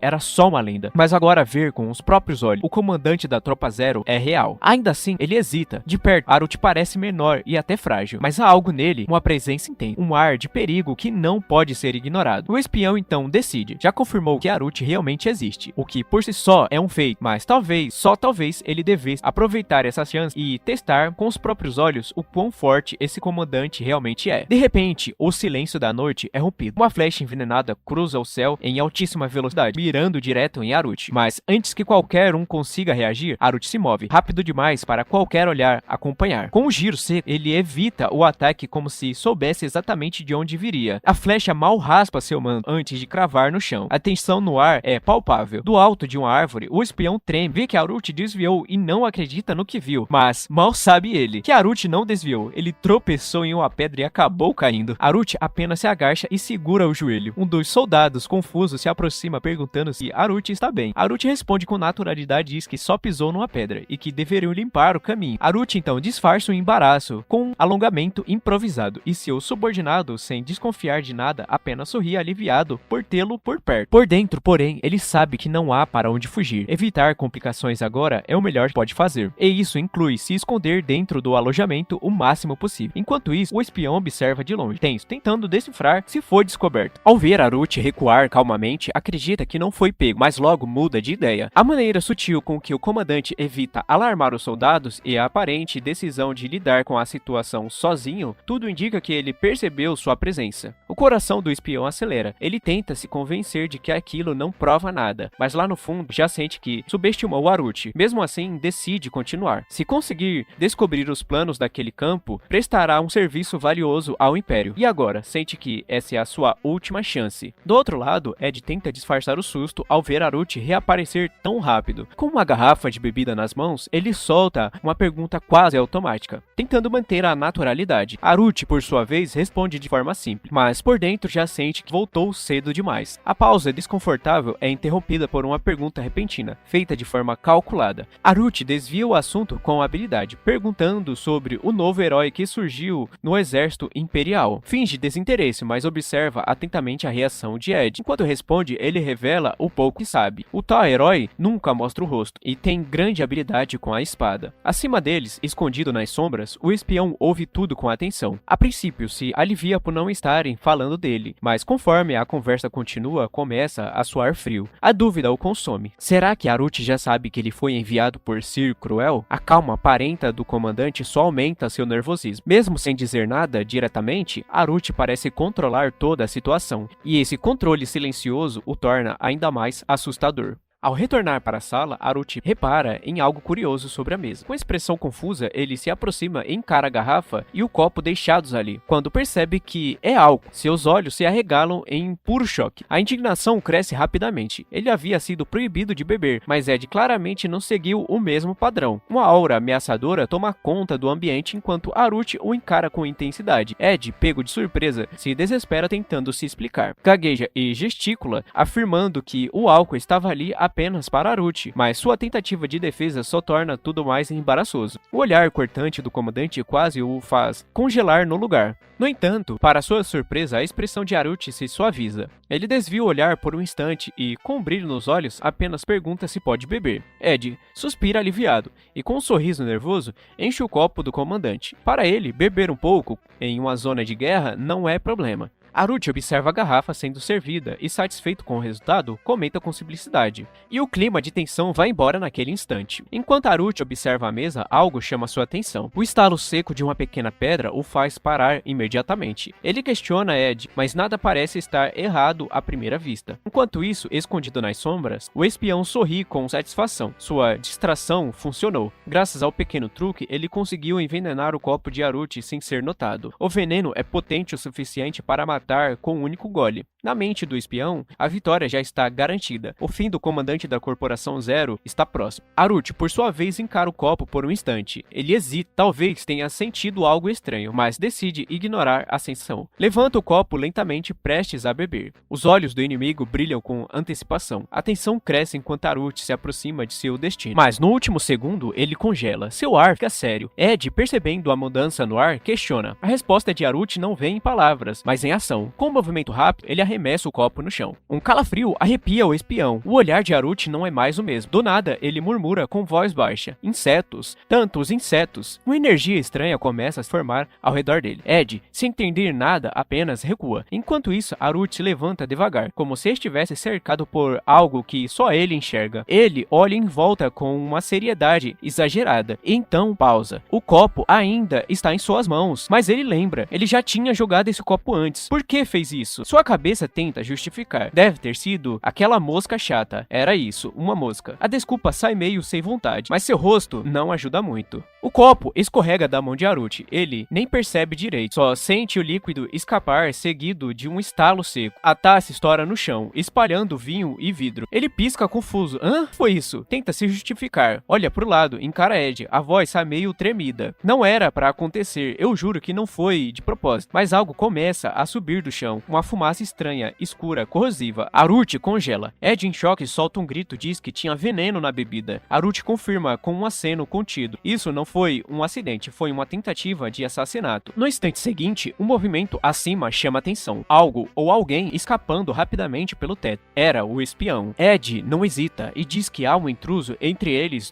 era só uma lenda, mas agora ver com os próprios olhos o comandante da Tropa Zero é real. Ainda assim, ele hesita. De perto, Haruchi parece menor e até frágil, mas há algo nele, uma presença intensa, um ar de perigo que não pode ser ignorado. O espião então decide. Já confirmou que Haruchi realmente existe, o que por si só é um feito, mas talvez, só talvez, ele devesse aproveitar essa chance e testar com os próprios olhos o quão forte esse comandante realmente é. De repente, o silêncio da noite é rompido. Uma flecha envenenada cruza o céu em altíssima velocidade, mirando direto em Haruchi. Mas antes que qualquer um consiga reagir, Haruchi se move, rápido demais para qualquer olhar acompanhar. Com um giro seco, ele evita o ataque como se soubesse exatamente de onde viria. A flecha mal raspa seu manto antes de cravar no chão. A tensão no ar é palpável. Do alto de uma árvore, o espião treme, vê que Haruchi desviou e não acredita no que viu. Mas mal sabe ele que Haruchi não desviou. Ele tropeçou em uma pedra e acabou caindo. Haruchi apenas se agacha e segura o joelho. Um dos soldados, confuso, se aproxima perguntando se Haruchi está bem. Haruchi responde com naturalidade e diz que só pisou numa pedra e que deveriam limpar o caminho. Haruchi então disfarça o embaraço com um alongamento improvisado e seu subordinado, sem desconfiar de nada, apenas sorri aliviado por tê-lo por perto. Por dentro, porém, ele sabe que não há para onde fugir. Evitar complicações agora é o melhor que pode fazer. E isso inclui se esconder dentro do alojamento o máximo possível. Enquanto isso, o espião observa de longe, tenso, tentando decifrar se foi descoberto. Ao ver Haruchi recuar calmamente, acredita que não foi pego, mas logo muda de ideia. A maneira sutil com que o comandante evita alarmar os soldados e a aparente decisão de lidar com a situação sozinho, tudo indica que ele percebeu sua presença. O coração do espião acelera. Ele tenta se convencer de que aquilo não prova nada, mas lá no fundo já sente que subestimou Haruchi. Mesmo assim, decide continuar. Se conseguir descobrir os planos daquele campo, prestará um serviço valioso ao Império. E agora, sente que essa é a sua última chance. Do outro lado, Ed tenta disfarçar o susto ao ver Haruchi reaparecer tão rápido. Com uma garrafa de bebida nas mãos, ele solta uma pergunta quase automática, tentando manter a naturalidade. Haruchi, por sua vez, responde de forma simples, mas por dentro já sente que voltou cedo demais. A pausa desconfortável é interrompida por uma pergunta repentina, feita de forma calculada. Haruchi desvia o assunto com habilidade, perguntando sobre o novo herói que surgiu no exército imperial. Finge desinteresse, mas observa atentamente a reação de Ed. Enquanto responde, ele revela o pouco que sabe. O tal herói nunca mostra o rosto e tem grande habilidade com a espada. Acima deles, escondido nas sombras, o espião ouve tudo com atenção. A princípio, se alivia por não estarem falando dele, mas conforme a conversa continua, começa a suar frio. A dúvida o consome. Será que Haruchi já sabe que ele foi enviado por Sir Cruel? A calma aparenta do comandante só aumenta seu nervosismo. Mesmo sem dizer nada diretamente, Haruchi parece controlar toda a situação, e esse controle silencioso o torna ainda mais assustador. Ao retornar para a sala, Haruchi repara em algo curioso sobre a mesa. Com expressão confusa, ele se aproxima e encara a garrafa e o copo deixados ali, quando percebe que é álcool. Seus olhos se arregalam em puro choque. A indignação cresce rapidamente. Ele havia sido proibido de beber, mas Ed claramente não seguiu o mesmo padrão. Uma aura ameaçadora toma conta do ambiente enquanto Haruchi o encara com intensidade. Ed, pego de surpresa, se desespera tentando se explicar. Gagueja e gesticula, afirmando que o álcool estava ali apenas para Haruchi, mas sua tentativa de defesa só torna tudo mais embaraçoso. O olhar cortante do comandante quase o faz congelar no lugar. No entanto, para sua surpresa, a expressão de Haruchi se suaviza. Ele desvia o olhar por um instante e, com um brilho nos olhos, apenas pergunta se pode beber. Ed suspira aliviado e, com um sorriso nervoso, enche o copo do comandante. Para ele, beber um pouco em uma zona de guerra não é problema. Haruchi observa a garrafa sendo servida e, satisfeito com o resultado, comenta com simplicidade. E o clima de tensão vai embora naquele instante. Enquanto Haruchi observa a mesa, algo chama sua atenção. O estalo seco de uma pequena pedra o faz parar imediatamente. Ele questiona Ed, mas nada parece estar errado à primeira vista. Enquanto isso, escondido nas sombras, o espião sorri com satisfação. Sua distração funcionou. Graças ao pequeno truque, ele conseguiu envenenar o copo de Haruchi sem ser notado. O veneno é potente o suficiente para matar com um único gole. Na mente do espião, a vitória já está garantida. O fim do comandante da Corporação Zero está próximo. Haruchi, por sua vez, encara o copo por um instante. Ele hesita, talvez tenha sentido algo estranho, mas decide ignorar a sensação. Levanta o copo lentamente, prestes a beber. Os olhos do inimigo brilham com antecipação. A tensão cresce enquanto Haruchi se aproxima de seu destino. Mas no último segundo, ele congela. Seu ar fica sério. Ed, percebendo a mudança no ar, questiona. A resposta de Haruchi não vem em palavras, mas em ação. Com um movimento rápido, ele arremessa o copo no chão. Um calafrio arrepia o espião. O olhar de Haruchi não é mais o mesmo. Do nada, ele murmura com voz baixa. Insetos. Tantos insetos. Uma energia estranha começa a se formar ao redor dele. Ed, sem entender nada, apenas recua. Enquanto isso, Haruchi se levanta devagar, como se estivesse cercado por algo que só ele enxerga. Ele olha em volta com uma seriedade exagerada. E então pausa. O copo ainda está em suas mãos, mas ele lembra. Ele já tinha jogado esse copo antes. Por que fez isso? Sua cabeça tenta justificar. Deve ter sido aquela mosca chata. Era isso, uma mosca. A desculpa sai meio sem vontade, mas seu rosto não ajuda muito. O copo escorrega da mão de Haruchi. Ele nem percebe direito, só sente o líquido escapar seguido de um estalo seco. A taça estoura no chão, espalhando vinho e vidro. Ele pisca confuso. Hã? Foi isso? Tenta se justificar. Olha pro lado, encara Ed. A voz sai meio tremida. Não era pra acontecer, eu juro que não foi de propósito. Mas algo começa a subir do chão. Uma fumaça estranha, escura, corrosiva. Haruchi congela. Ed, em choque, solta um grito, diz que tinha veneno na bebida. Haruchi confirma com um aceno contido. Isso não foi um acidente, foi uma tentativa de assassinato. No instante seguinte, um movimento acima chama atenção. Algo ou alguém escapando rapidamente pelo teto. Era o espião. Ed não hesita e diz que há um intruso entre eles